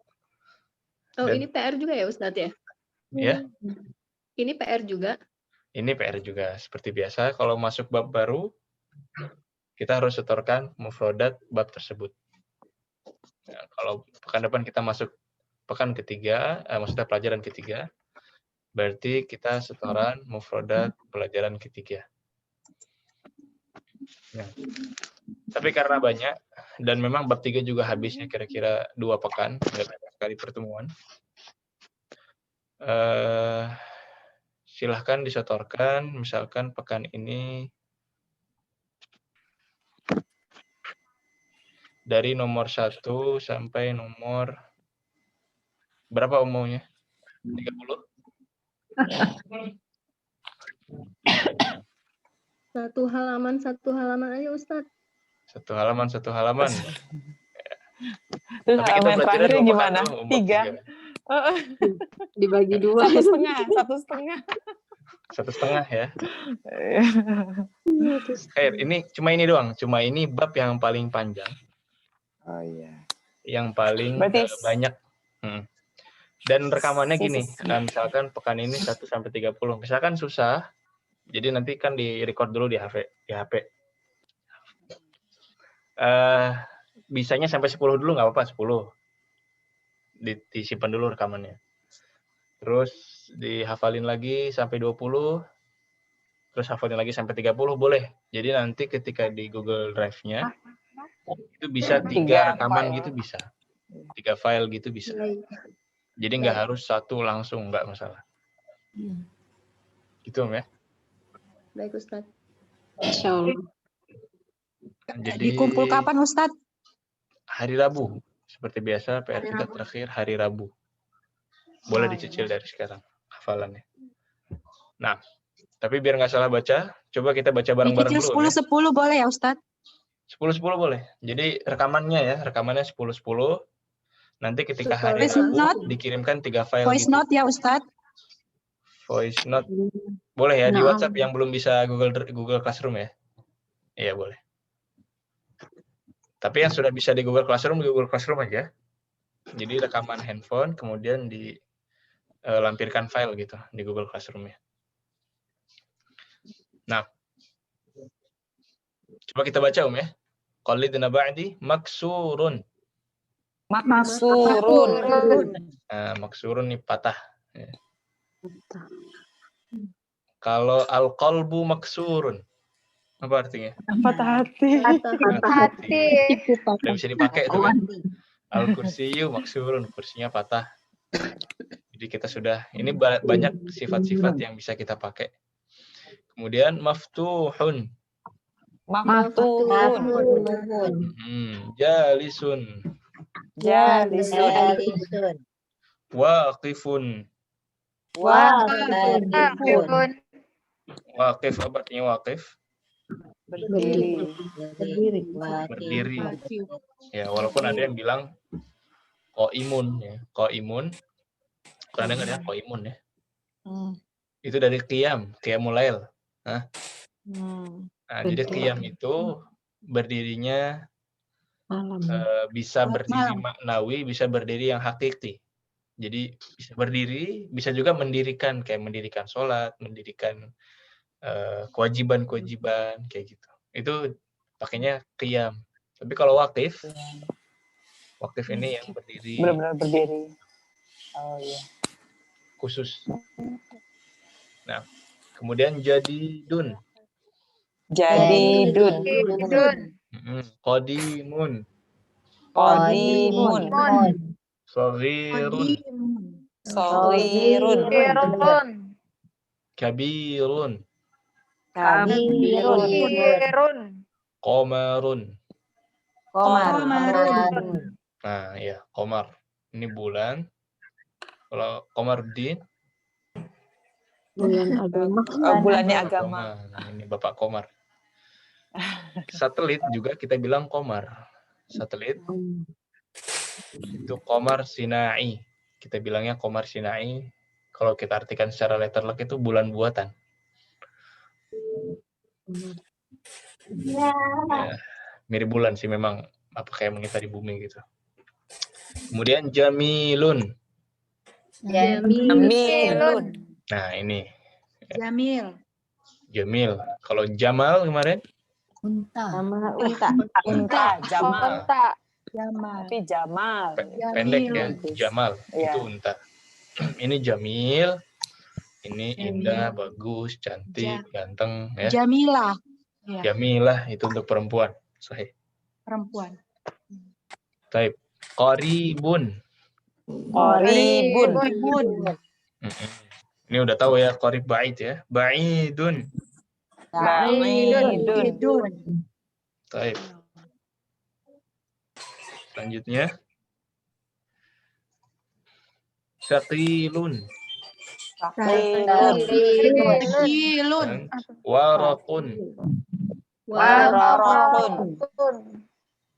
Ini PR juga ya Ustadz ya? Ya. Ini PR juga? Ini PR juga, seperti biasa. Kalau masuk bab baru, kita harus setorkan mufrodat bab tersebut. Nah, kalau pekan depan kita masuk pekan ketiga, maksudnya pelajaran ketiga, berarti kita setoran mufrodat pelajaran ketiga. Nah, tapi karena banyak, dan memang bab 3 juga habisnya kira-kira 2 pekan, nggak banyak sekali pertemuan, silahkan disetorkan, misalkan pekan ini dari nomor 1 sampai nomor berapa umumnya? 30? Satu halaman aja Ustadz. Satu halaman. Terus Tapi kita halaman belajarnya terakhirnya 2 pekan gimana? tuh, bab 3. 3. Dibagi 2. 1,5. 1,5 ya. Ini cuma ini doang. Cuma ini bab yang paling panjang. Oh iya. Yang paling Berarti banyak. Dan rekamannya gini, misalkan pekan ini 1 sampai 30. Misalkan susah, jadi nanti kan di record dulu di HP. Bisanya sampai 10 dulu nggak apa-apa, 10. Disimpan dulu rekamannya. Terus dihafalin lagi sampai 20. Terus hafalin lagi sampai 30 boleh. Jadi nanti ketika di Google Drive-nya itu bisa 3 rekaman gitu bisa. 3 file gitu bisa. Jadi nggak harus satu langsung, nggak masalah. Gitu Om ya. Baik Ustadz. Insyaallah. Jadi Dikumpul kapan Ustadz? hari Rabu. Seperti biasa PR kita terakhir hari Rabu. Boleh dicicil dari sekarang hafalannya. Nah, tapi biar nggak salah baca, coba kita baca bareng-bareng Dicicil dulu. 10-10 boleh ya Ustadz? 10-10 boleh. Jadi rekamannya 10-10. Nanti ketika hari Voice Rabu note. dikirimkan 3 file Voice gitu. note ya Ustadz? Voice note. Boleh ya di WhatsApp yang belum bisa Google Classroom ya? Iya, boleh. Tapi yang sudah bisa di Google Classroom aja. Jadi rekaman handphone kemudian dilampirkan file gitu di Google Classroom ya. Nah, coba kita baca Om ya. Qalidna ba'di maksurun. Maksurun. Maksurun nih patah. Ya. Kalau al-qalbu maksurun, apa artinya? Patah hati. Udah bisa dipakai itu kan? Al-kursiyu maksurun, kursinya patah. Jadi kita sudah, ini banyak sifat-sifat yang bisa kita pakai. Kemudian maftuhun. Jalisun. Waqifun. Waqif apa artinya waqif? Berdiri. Ya, walaupun ada yang bilang qaimun ya. Qaimun. Pernah dengar ya qaimun ya? Itu dari qiyamul lail. Nah, jadi qiyam itu berdirinya bisa berdiri maknawi, bisa berdiri yang hakiki. Jadi bisa berdiri, bisa juga mendirikan, kayak mendirikan sholat, mendirikan kewajiban-kewajiban, kayak gitu. Itu pakainya qiyam. Tapi kalau waqif ini yang berdiri. Benar-benar berdiri. Oh iya. Khusus. Nah, kemudian jadidun. Qadimun. Shaghirun. Kabirun. Qamarun. Nah, ya, qamar. Ini bulan. Kalau Qamarudin Bulan agama. Bulannya agama. Ini Bapak Komar. Satelit juga kita bilang Komar. Satelit itu Komar Sinai. Kita bilangnya Komar Sinai. Kalau kita artikan secara letterlock itu bulan buatan. Ya, mirip bulan sih memang, apa kayak mengitari bumi gitu. Kemudian Jamilun. Nah, ini. Jamil. Kalau Jamal kemarin? Jamal. Tapi Jamal. Pendek ya, Jamal. Itu unta. Ini Jamil. Ini indah, bagus, cantik, ganteng ya. Jamilah itu untuk perempuan. Sahih. Perempuan. Baik. Qaribun. Ini udah tahu ya, qarib ba'id ya. Ba'idun. Baik. Selanjutnya. Syaqilun. Sakilun. Dan warakun. Warakun.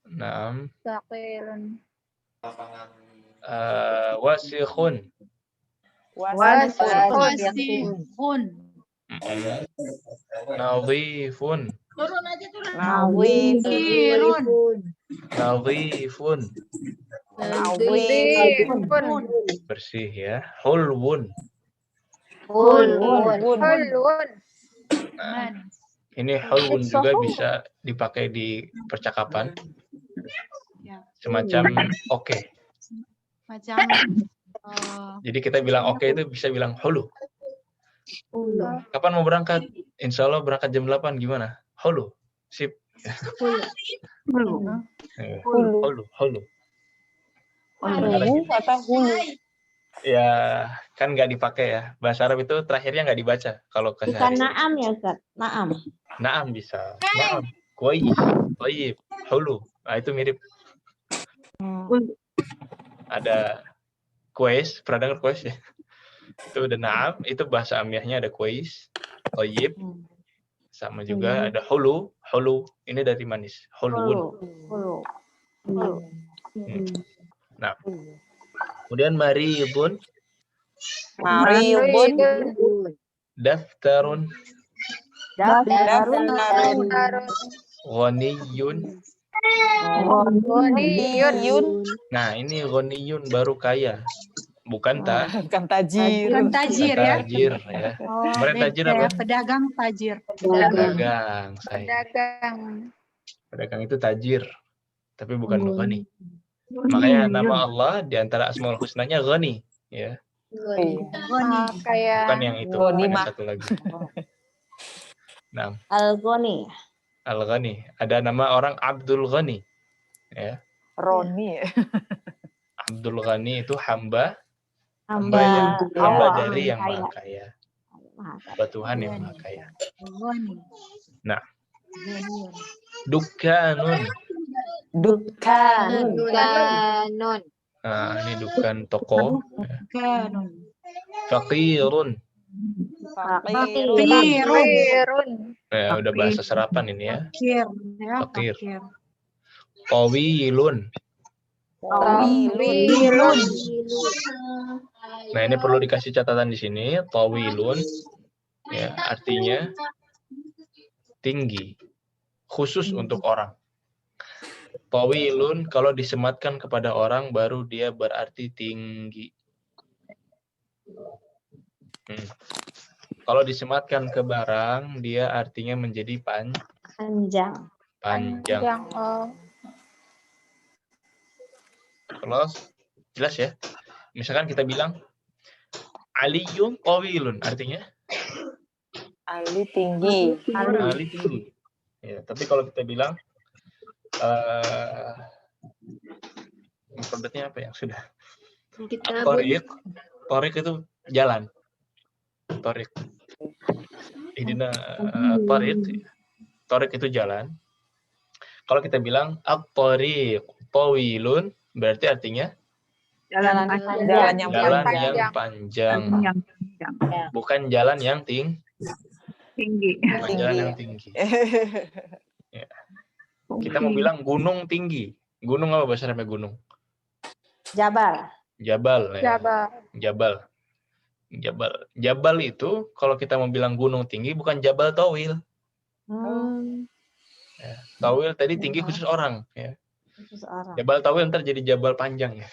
Naam. Sakilun. Wasikhun. Wasihun. Nadhifun. Nawifun. Nadhifun. Nawifun. Bersih ya. Hulwun. Hulwun. Nah, ini hulwun juga bisa dipakai di percakapan. Semacam oke. Macam Jadi kita bilang oke itu bisa bilang hulu. Kapan mau berangkat? Insya Allah berangkat jam 8 gimana? Hulu. Sip. Hulu. Hulu. Hulu. Hulu atau hulu? Ya, kan nggak dipakai ya. Bahasa Arab itu terakhirnya nggak dibaca. Kalau ke Bukan naam ya Ustaz? Naam. Naam bisa. Naam. Kuwais. Thayyib. Hulu. Nah, itu mirip. Ada kuwais. Pernah dengar kuwais ya? Itu ada naam. Itu bahasa amiyahnya ada kuwais. Thayyib. Sama juga ada hulu. Hulu. Ini dari manis. Hulwun. Nah. Kemudian maribun. Maribun. Daftarun. Daftarun. Ghaniyun. Ghaniyun. Nah, ini ghaniyun baru kaya. Bukan Bukan tajir. bukan tajir ya. tajir ya. Oh, Kemarin tajir beda apa? ya, pedagang tajir. Pedagang, saya. Pedagang. Pedagang itu tajir, tapi bukan ghani. Makanya nama Allah di antara Asmaul Husnanya Ghani, ya. Kayak Bukan yang itu, Ghani ada mah. satu lagi. Nah, Al-Ghani. Al-Ghani. Ada nama orang Abdul Ghani, ya. Roni. Abdul Ghani itu hamba Hamba dari yang kaya. maha kaya. Hamba Tuhan yang maha kaya. Nah, Dukkanun. Dukkanun. Dukkanun. Nah, ini dukan toko. Kanun. Faqirun. Fakirun. Ya, udah bahasa serapan ini ya. Fakir ya. Fakir. Fakir. Tawilun. Tawilun. Nah, ini perlu dikasih catatan di sini. Tawilun. Ya, artinya tinggi. Khusus untuk orang. Tawilun kalau disematkan kepada orang baru dia berarti tinggi. Kalau disematkan ke barang dia artinya menjadi Panjang. panjang. Kalau jelas ya. Misalkan kita bilang Aliyun tawilun artinya Ali tinggi. Ali tinggi. Ya, tapi kalau kita bilang produknya apa yang sudah? Torik itu jalan. Torik. Idina Torik itu jalan. Kalau kita bilang at-tariq tawilun berarti artinya Jalan yang panjang. yang Bukan jalan yang tinggi. tinggi. Jalan yang tinggi. Ya. Kita mau bilang gunung tinggi. Gunung apa bahasa Arabnya gunung? Jabal. Jabal. Ya. Jabal. Jabal itu kalau kita mau bilang gunung tinggi bukan Jabal Tawil. Ya. Tawil tadi tinggi khusus orang. Ya. Khusus orang. Jabal Tawil ntar jadi Jabal panjang. Ya.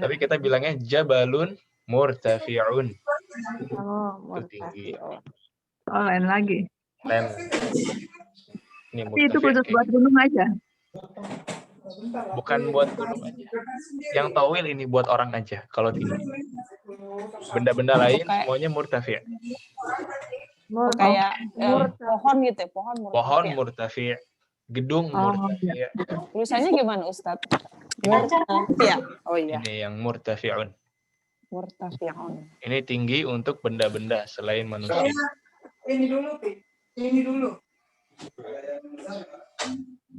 Tapi kita bilangnya Jabalun Murtafi'un. Oh, Itu tinggi. Lain lagi. Lain. Ini Itu murtafi' khusus buat gunung aja. bukan buat gunung aja. Yang tawil ini buat orang aja kalau tinggi. Benda-benda lain semuanya murtafi'. Kayak pohon gitu ya, pohon murtafi'. Pohon murtafi', gedung murtafi'. Tulisannya gimana Ustadz? Murtafi'. Oh iya. Ini yang murtafi'un. Murtafi'un. Ini tinggi untuk benda-benda selain manusia. Ini dulu, Pi. Ini dulu.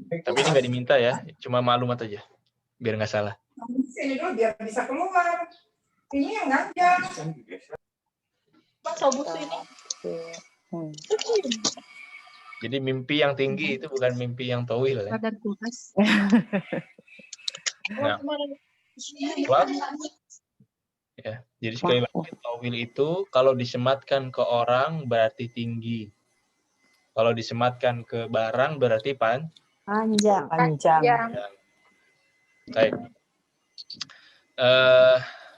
Tapi ini nggak diminta ya, cuma maklumat aja, biar nggak salah. Ini dulu biar bisa keluar. Ini yang ganjang. Mas Sobusu ini. Jadi mimpi yang tinggi itu bukan mimpi yang tawil ya. Kadar kulkas. Nah, kelas. Ya, jadi sekali lagi tawil itu kalau disematkan ke orang berarti tinggi. Kalau disematkan ke barang berarti Panjang. Panjang. Baik.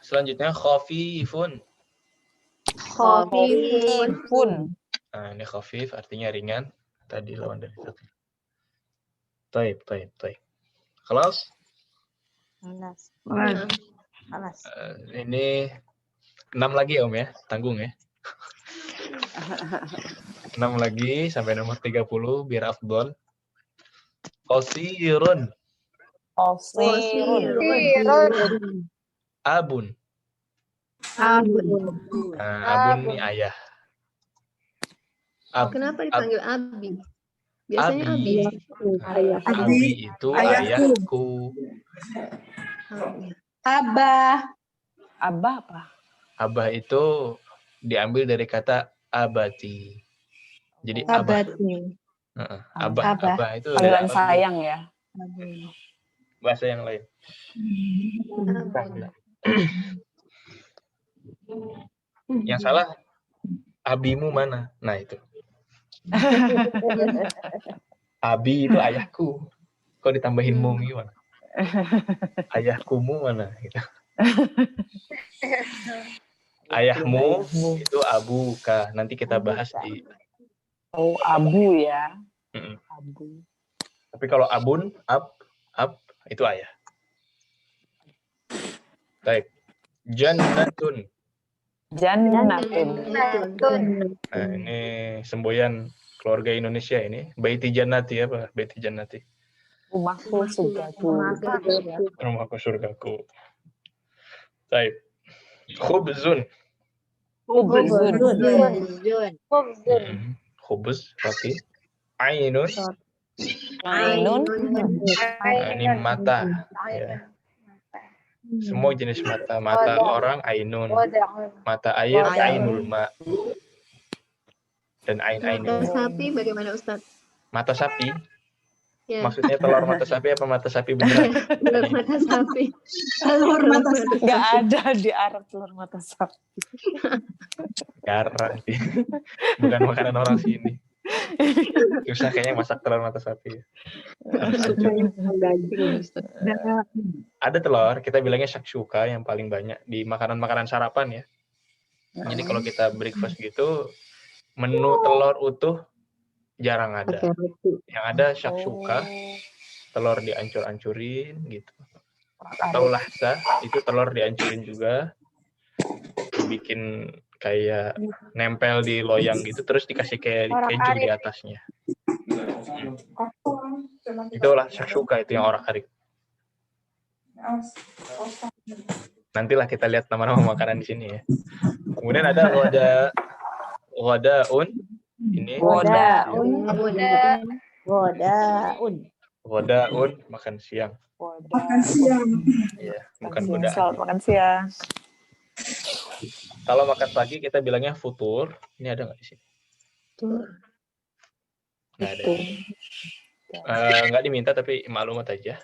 Selanjutnya khafifun. Khafifun. Nah, ini khafif artinya ringan. Tadi lawan dari itu. Taib. Kelas? Alas. Ini 6 lagi Om ya, tanggung ya. 6 lagi sampai nomor 30 biar afdol. Qasirun. Abun. Nah, abun ini ayah. Kenapa dipanggil Abi? Biasanya Abi. Abi itu ayahku. Abah. Abah apa? Abah itu diambil dari kata abati. Jadi abah. Abah itu Panggilan sayang ya. bahasa yang lain. Yang salah abimu mana? Nah itu. Abi itu ayahku. Kok ditambahin mu gimana? Ayahkumu mana? Gitu. Ayahmu itu abuka. Nanti kita bahas di. Oh, abu ya. Abu. Tapi kalau abun, ab itu ayah. Baik. Jannatun. Nah, ini semboyan keluarga Indonesia ini. Baiti Jannati apa? Baiti Jannati. Rumahku surgaku. Rumahku surgaku. Baik. Khubzun. Khubz, roti. Ainun. Nah, ini mata. Ya. Semua jenis mata. Mata orang ainun. Mata air ainul ma. Dan ain-ainun. Mata sapi bagaimana Ustaz? Mata sapi? Ya. Maksudnya telur mata sapi apa mata sapi beneran? Telur mata sapi. Telur mata sapi. Nggak ada di Arab telur mata sapi. Jarang sih. Bukan makanan orang sini. Susah kayaknya masak telur mata sapi. Ada telur, kita bilangnya shakshuka yang paling banyak di makanan-makanan sarapan ya. Jadi kalau kita breakfast gitu, menu telur utuh jarang ada. Yang ada shakshuka, telur diancur-ancurin gitu. Atau lahsa, itu telur dihancurin juga. Bikin kayak nempel di loyang gitu, terus dikasih kayak keju di atasnya. Itulah shakshuka, itu yang orak-arik. Nantilah kita lihat nama-nama makanan di sini ya. Kemudian ada wadaun. Ini wadaun makan siang. Ya, bukan godaan. Makan siang. Kalau makan pagi kita bilangnya futur. Ini ada nggak di sini? Nggak ada. Nggak diminta tapi maklumat aja.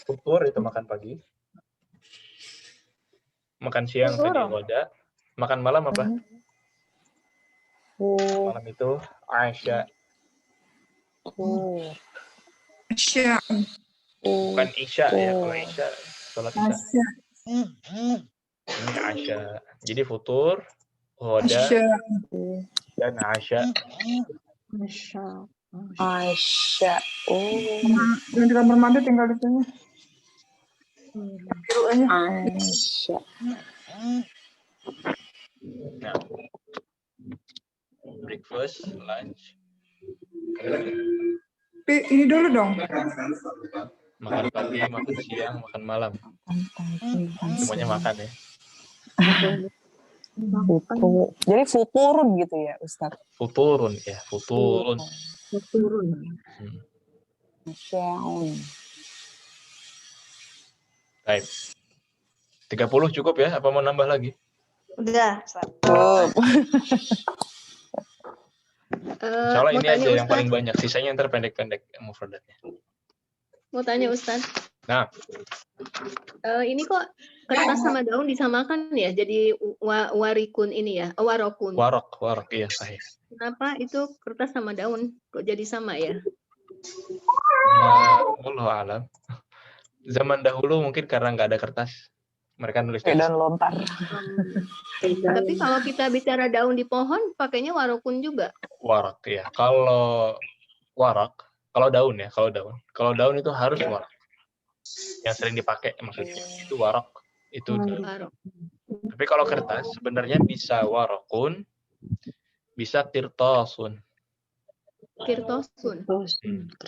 Futur itu makan pagi. Makan siang tadi goda. Makan malam apa? Malam itu Aisyah. Bukan Isya ya. Kalau Isya sholat Isya. Ini Aisyah. Jadi futur, goda, dan Aisyah. Aisyah. Yang di kamar mandi tinggal di sini. Aisyah. Nah, breakfast, lunch. Ini dulu dong. Makan pagi, makan siang, makan malam. Semuanya makan ya. Jadi futurun gitu ya, Ustaz? Futurun ya, futurun. Masyaun. Baik. 30 cukup ya? Apa mau nambah lagi? Udah, Ustaz. Insya Allah Mau ini tanya aja yang Ustaz, paling banyak. Sisanya yang terpendek-pendek mufradatnya. mau tanya Ustaz. Nah, Ini kok kertas sama daun disamakan ya? Jadi warikun ini ya, warokun. warok iya sahih. Kenapa itu kertas sama daun kok jadi sama ya? Wallahu alam. Zaman dahulu mungkin karena nggak ada kertas, mereka nulis Kayak daun lontar. Tapi kalau kita bicara daun di pohon, pakainya warokun juga. warak ya. Kalau daun ya, kalau daun itu harus warak. Yang sering dipakai maksudnya itu warak, itu daun. Warok. Tapi kalau kertas sebenarnya bisa warokun, bisa tirtosun. Kirtosun.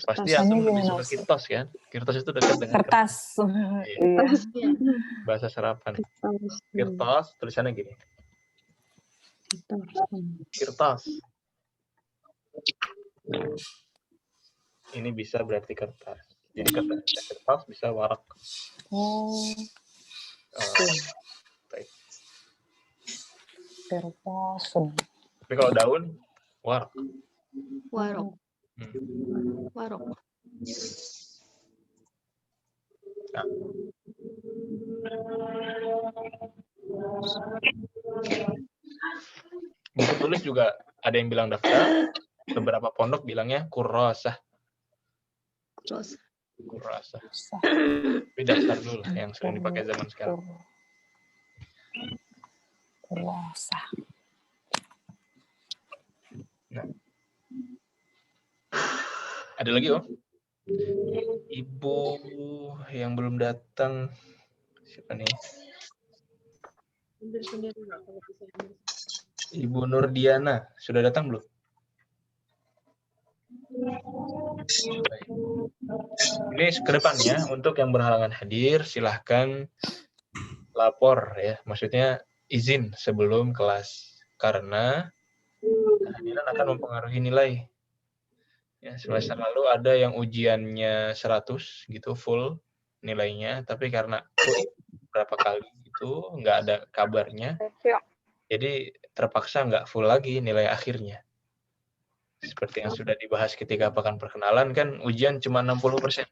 Pasti antum lebih suka kirtos kan? Kirtos itu dekat dengan Kertas. Iya. Bahasa serapan. Kirtos tulisannya gini. Kirtas. Ini bisa berarti kertas. Jadi kertas bisa kertas, bisa warak. Baik. Kertasun. Tapi kalau daun, warak. Warok. Warok. Nah. Buku tulis juga ada yang bilang daftar, beberapa pondok bilangnya kurrasah. Kurrasah. Tapi daftar dulu lah yang sering dipakai zaman sekarang. Kurrasah. Nah. Ada lagi Om? Ibu yang belum datang siapa nih? Ibu Nurdiana sudah datang belum? Baik. Ini kedepannya untuk yang berhalangan hadir silahkan lapor ya, maksudnya izin sebelum kelas karena kehadiran akan mempengaruhi nilai. Ya, semester lalu ada yang ujiannya 100 gitu full nilainya, tapi karena berapa kali gitu nggak ada kabarnya, jadi terpaksa nggak full lagi nilai akhirnya. Seperti yang sudah dibahas ketika pekan perkenalan kan ujian cuma 60%.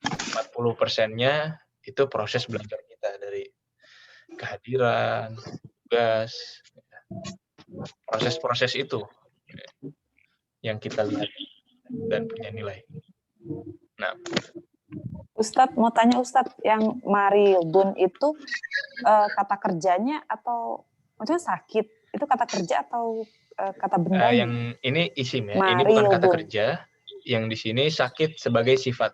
40%-nya itu proses belajar kita dari kehadiran, tugas, proses-proses itu yang kita lihat dan punya nilai. Nah, Ustadz, mau tanya Ustadz, yang marildun itu kata kerjanya atau maksudnya sakit, itu kata kerja atau kata benda? Yang ini isim ya, ini bukan kata kerja. Yang di sini sakit sebagai sifat.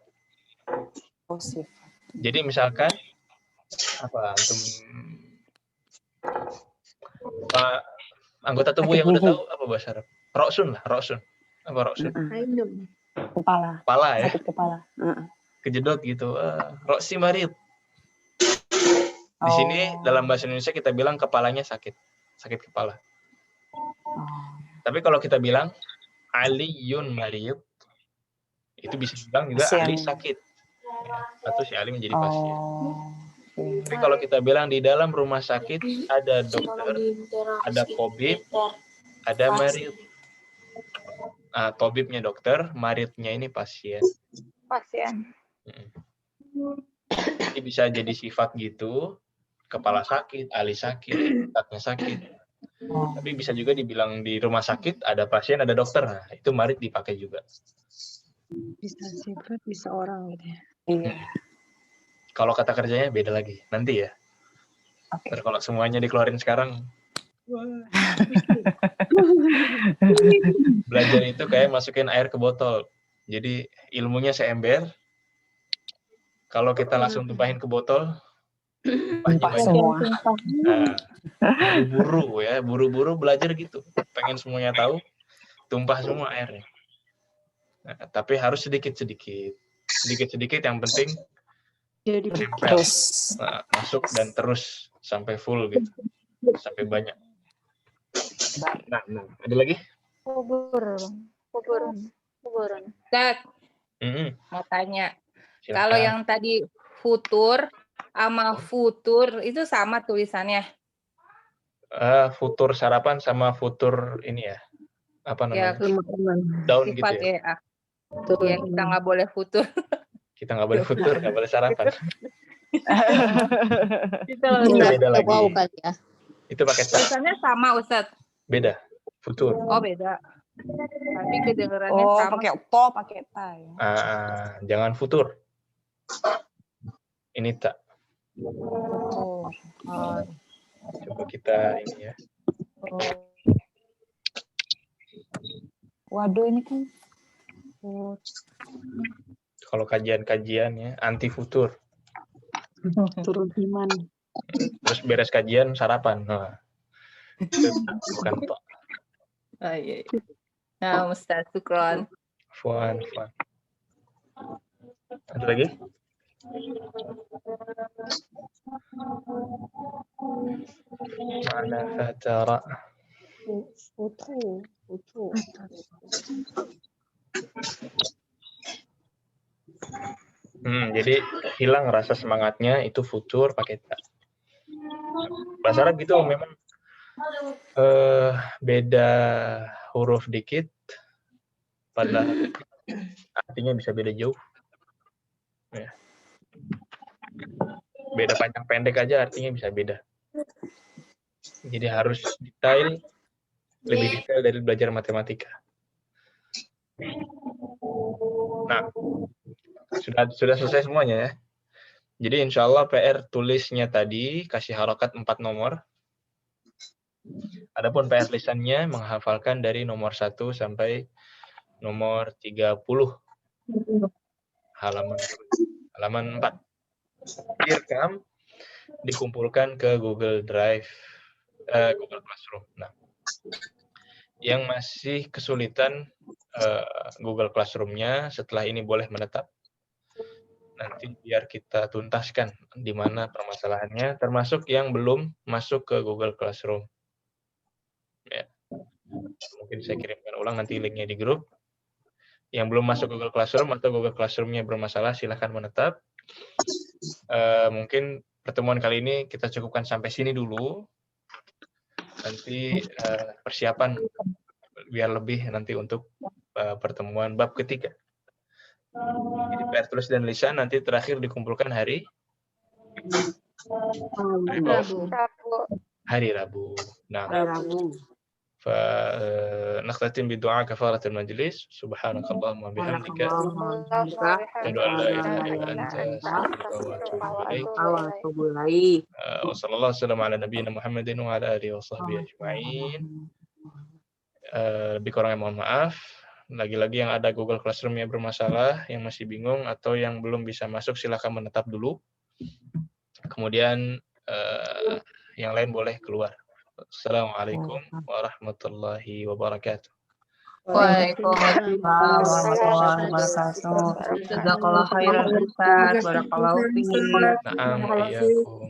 Oh, sifat. Jadi misalkan apa Pak anggota tubuh yang udah tahu apa bahasa Arab? Roksun lah, roksun. Apa roksun? Kepala. Kepala ya. Sakit kepala. Kejedot gitu. Roksi marid. Di sini dalam bahasa Indonesia kita bilang kepalanya sakit. Sakit kepala. Tapi kalau kita bilang Aliyun marid, itu bisa dibilang juga Ali sakit. Ya, atau si Ali menjadi pasien. Tapi kalau kita bilang di dalam rumah sakit ada dokter, ada tabib, ada marid. Tabibnya dokter, maridnya ini pasien. Jadi bisa jadi sifat gitu, kepala sakit, ali sakit, otaknya sakit. Tapi bisa juga dibilang di rumah sakit ada pasien, ada dokter. Nah, itu marid dipakai juga. Bisa sifat, bisa orang gitu ya. Iya. Kalau kata kerjanya beda lagi, nanti ya. Okay. Kalau semuanya dikeluarin sekarang, belajar itu kayak masukin air ke botol. Jadi ilmunya seember. Kalau kita langsung tumpahin ke botol, tumpah semua. Buru-buru belajar gitu. Pengen semuanya tahu, tumpah semua airnya. Nah, tapi harus sedikit-sedikit. Sedikit-sedikit yang penting jadi terus masuk dan terus sampai full gitu. Sampai banyak. Nah, ada lagi? Kuburan. Ustaz, mau tanya. Kalau yang tadi futur sama futur itu sama tulisannya. Futur sarapan sama futur ini ya. Apa Ya, namanya? Daun gitu sifat ya. ya. Ya, kita nggak boleh futur. Kita nggak boleh futur, nggak boleh sarapan. Itu Itu beda lagi. Wow kali ya. Itu pakai ta. tulisannya sama, Ustadz. Beda. Futur. Oh, beda. Tapi kedengarannya Oh, sama. pakai to, pakai ta ya. Jangan futur. Ini tak. Oh. Coba kita ini ya. Waduh, ini kan Kalau kajian-kajian ya, anti futur. Turun iman. Terus beres kajian sarapan. Nah, itu bukan tok. Oh, iya. Nah, Ustaz, syukron. Fuan. Ada lagi? Mana fatara? Jadi hilang rasa semangatnya itu futur pakai ta. Bahasa Arab gitu memang beda huruf dikit, padahal artinya bisa beda jauh. Ya. Beda panjang pendek aja artinya bisa beda. Jadi harus lebih detail dari belajar matematika. Nah, sudah selesai semuanya ya. Jadi insya Allah PR tulisnya tadi kasih harokat 4 nomor. Adapun PR lisannya menghafalkan dari nomor 1 sampai nomor 30. Halaman 4. Direkam, dikumpulkan ke Google Drive, Google Classroom. Nah, yang masih kesulitan Google Classroom-nya setelah ini boleh menetap. Nanti biar kita tuntaskan di mana permasalahannya, termasuk yang belum masuk ke Google Classroom. Ya. Mungkin saya kirimkan ulang nanti linknya di grup. Yang belum masuk Google Classroom atau Google Classroom-nya bermasalah, silahkan menetap. Mungkin pertemuan kali ini kita cukupkan sampai sini dulu. Nanti persiapan biar lebih nanti untuk pertemuan bab ketiga. Jadi PR tulis dan lisan nanti terakhir dikumpulkan hari Rabu. Nah, فنختتم بدعاء كفارة المجلس سبحانك اللهم وبحمدك أشهد أن لا إله إلا أنت أستغفرك وأتوب إليك وصلى الله وسلم على نبينا محمد وعلى آله وصحبه أجمعين. Lebih kurangnya mohon maaf. Lagi-lagi yang ada Google Classroom-nya bermasalah, yang masih bingung atau yang belum bisa masuk silakan menetap dulu. Kemudian yang lain boleh keluar. Assalamualaikum warahmatullahi wabarakatuh. Waalaikumsalam warahmatullahi wabarakatuh. Jazakallah khairan Ustaz. Barakallahu fiik. Na'am, iyyakum.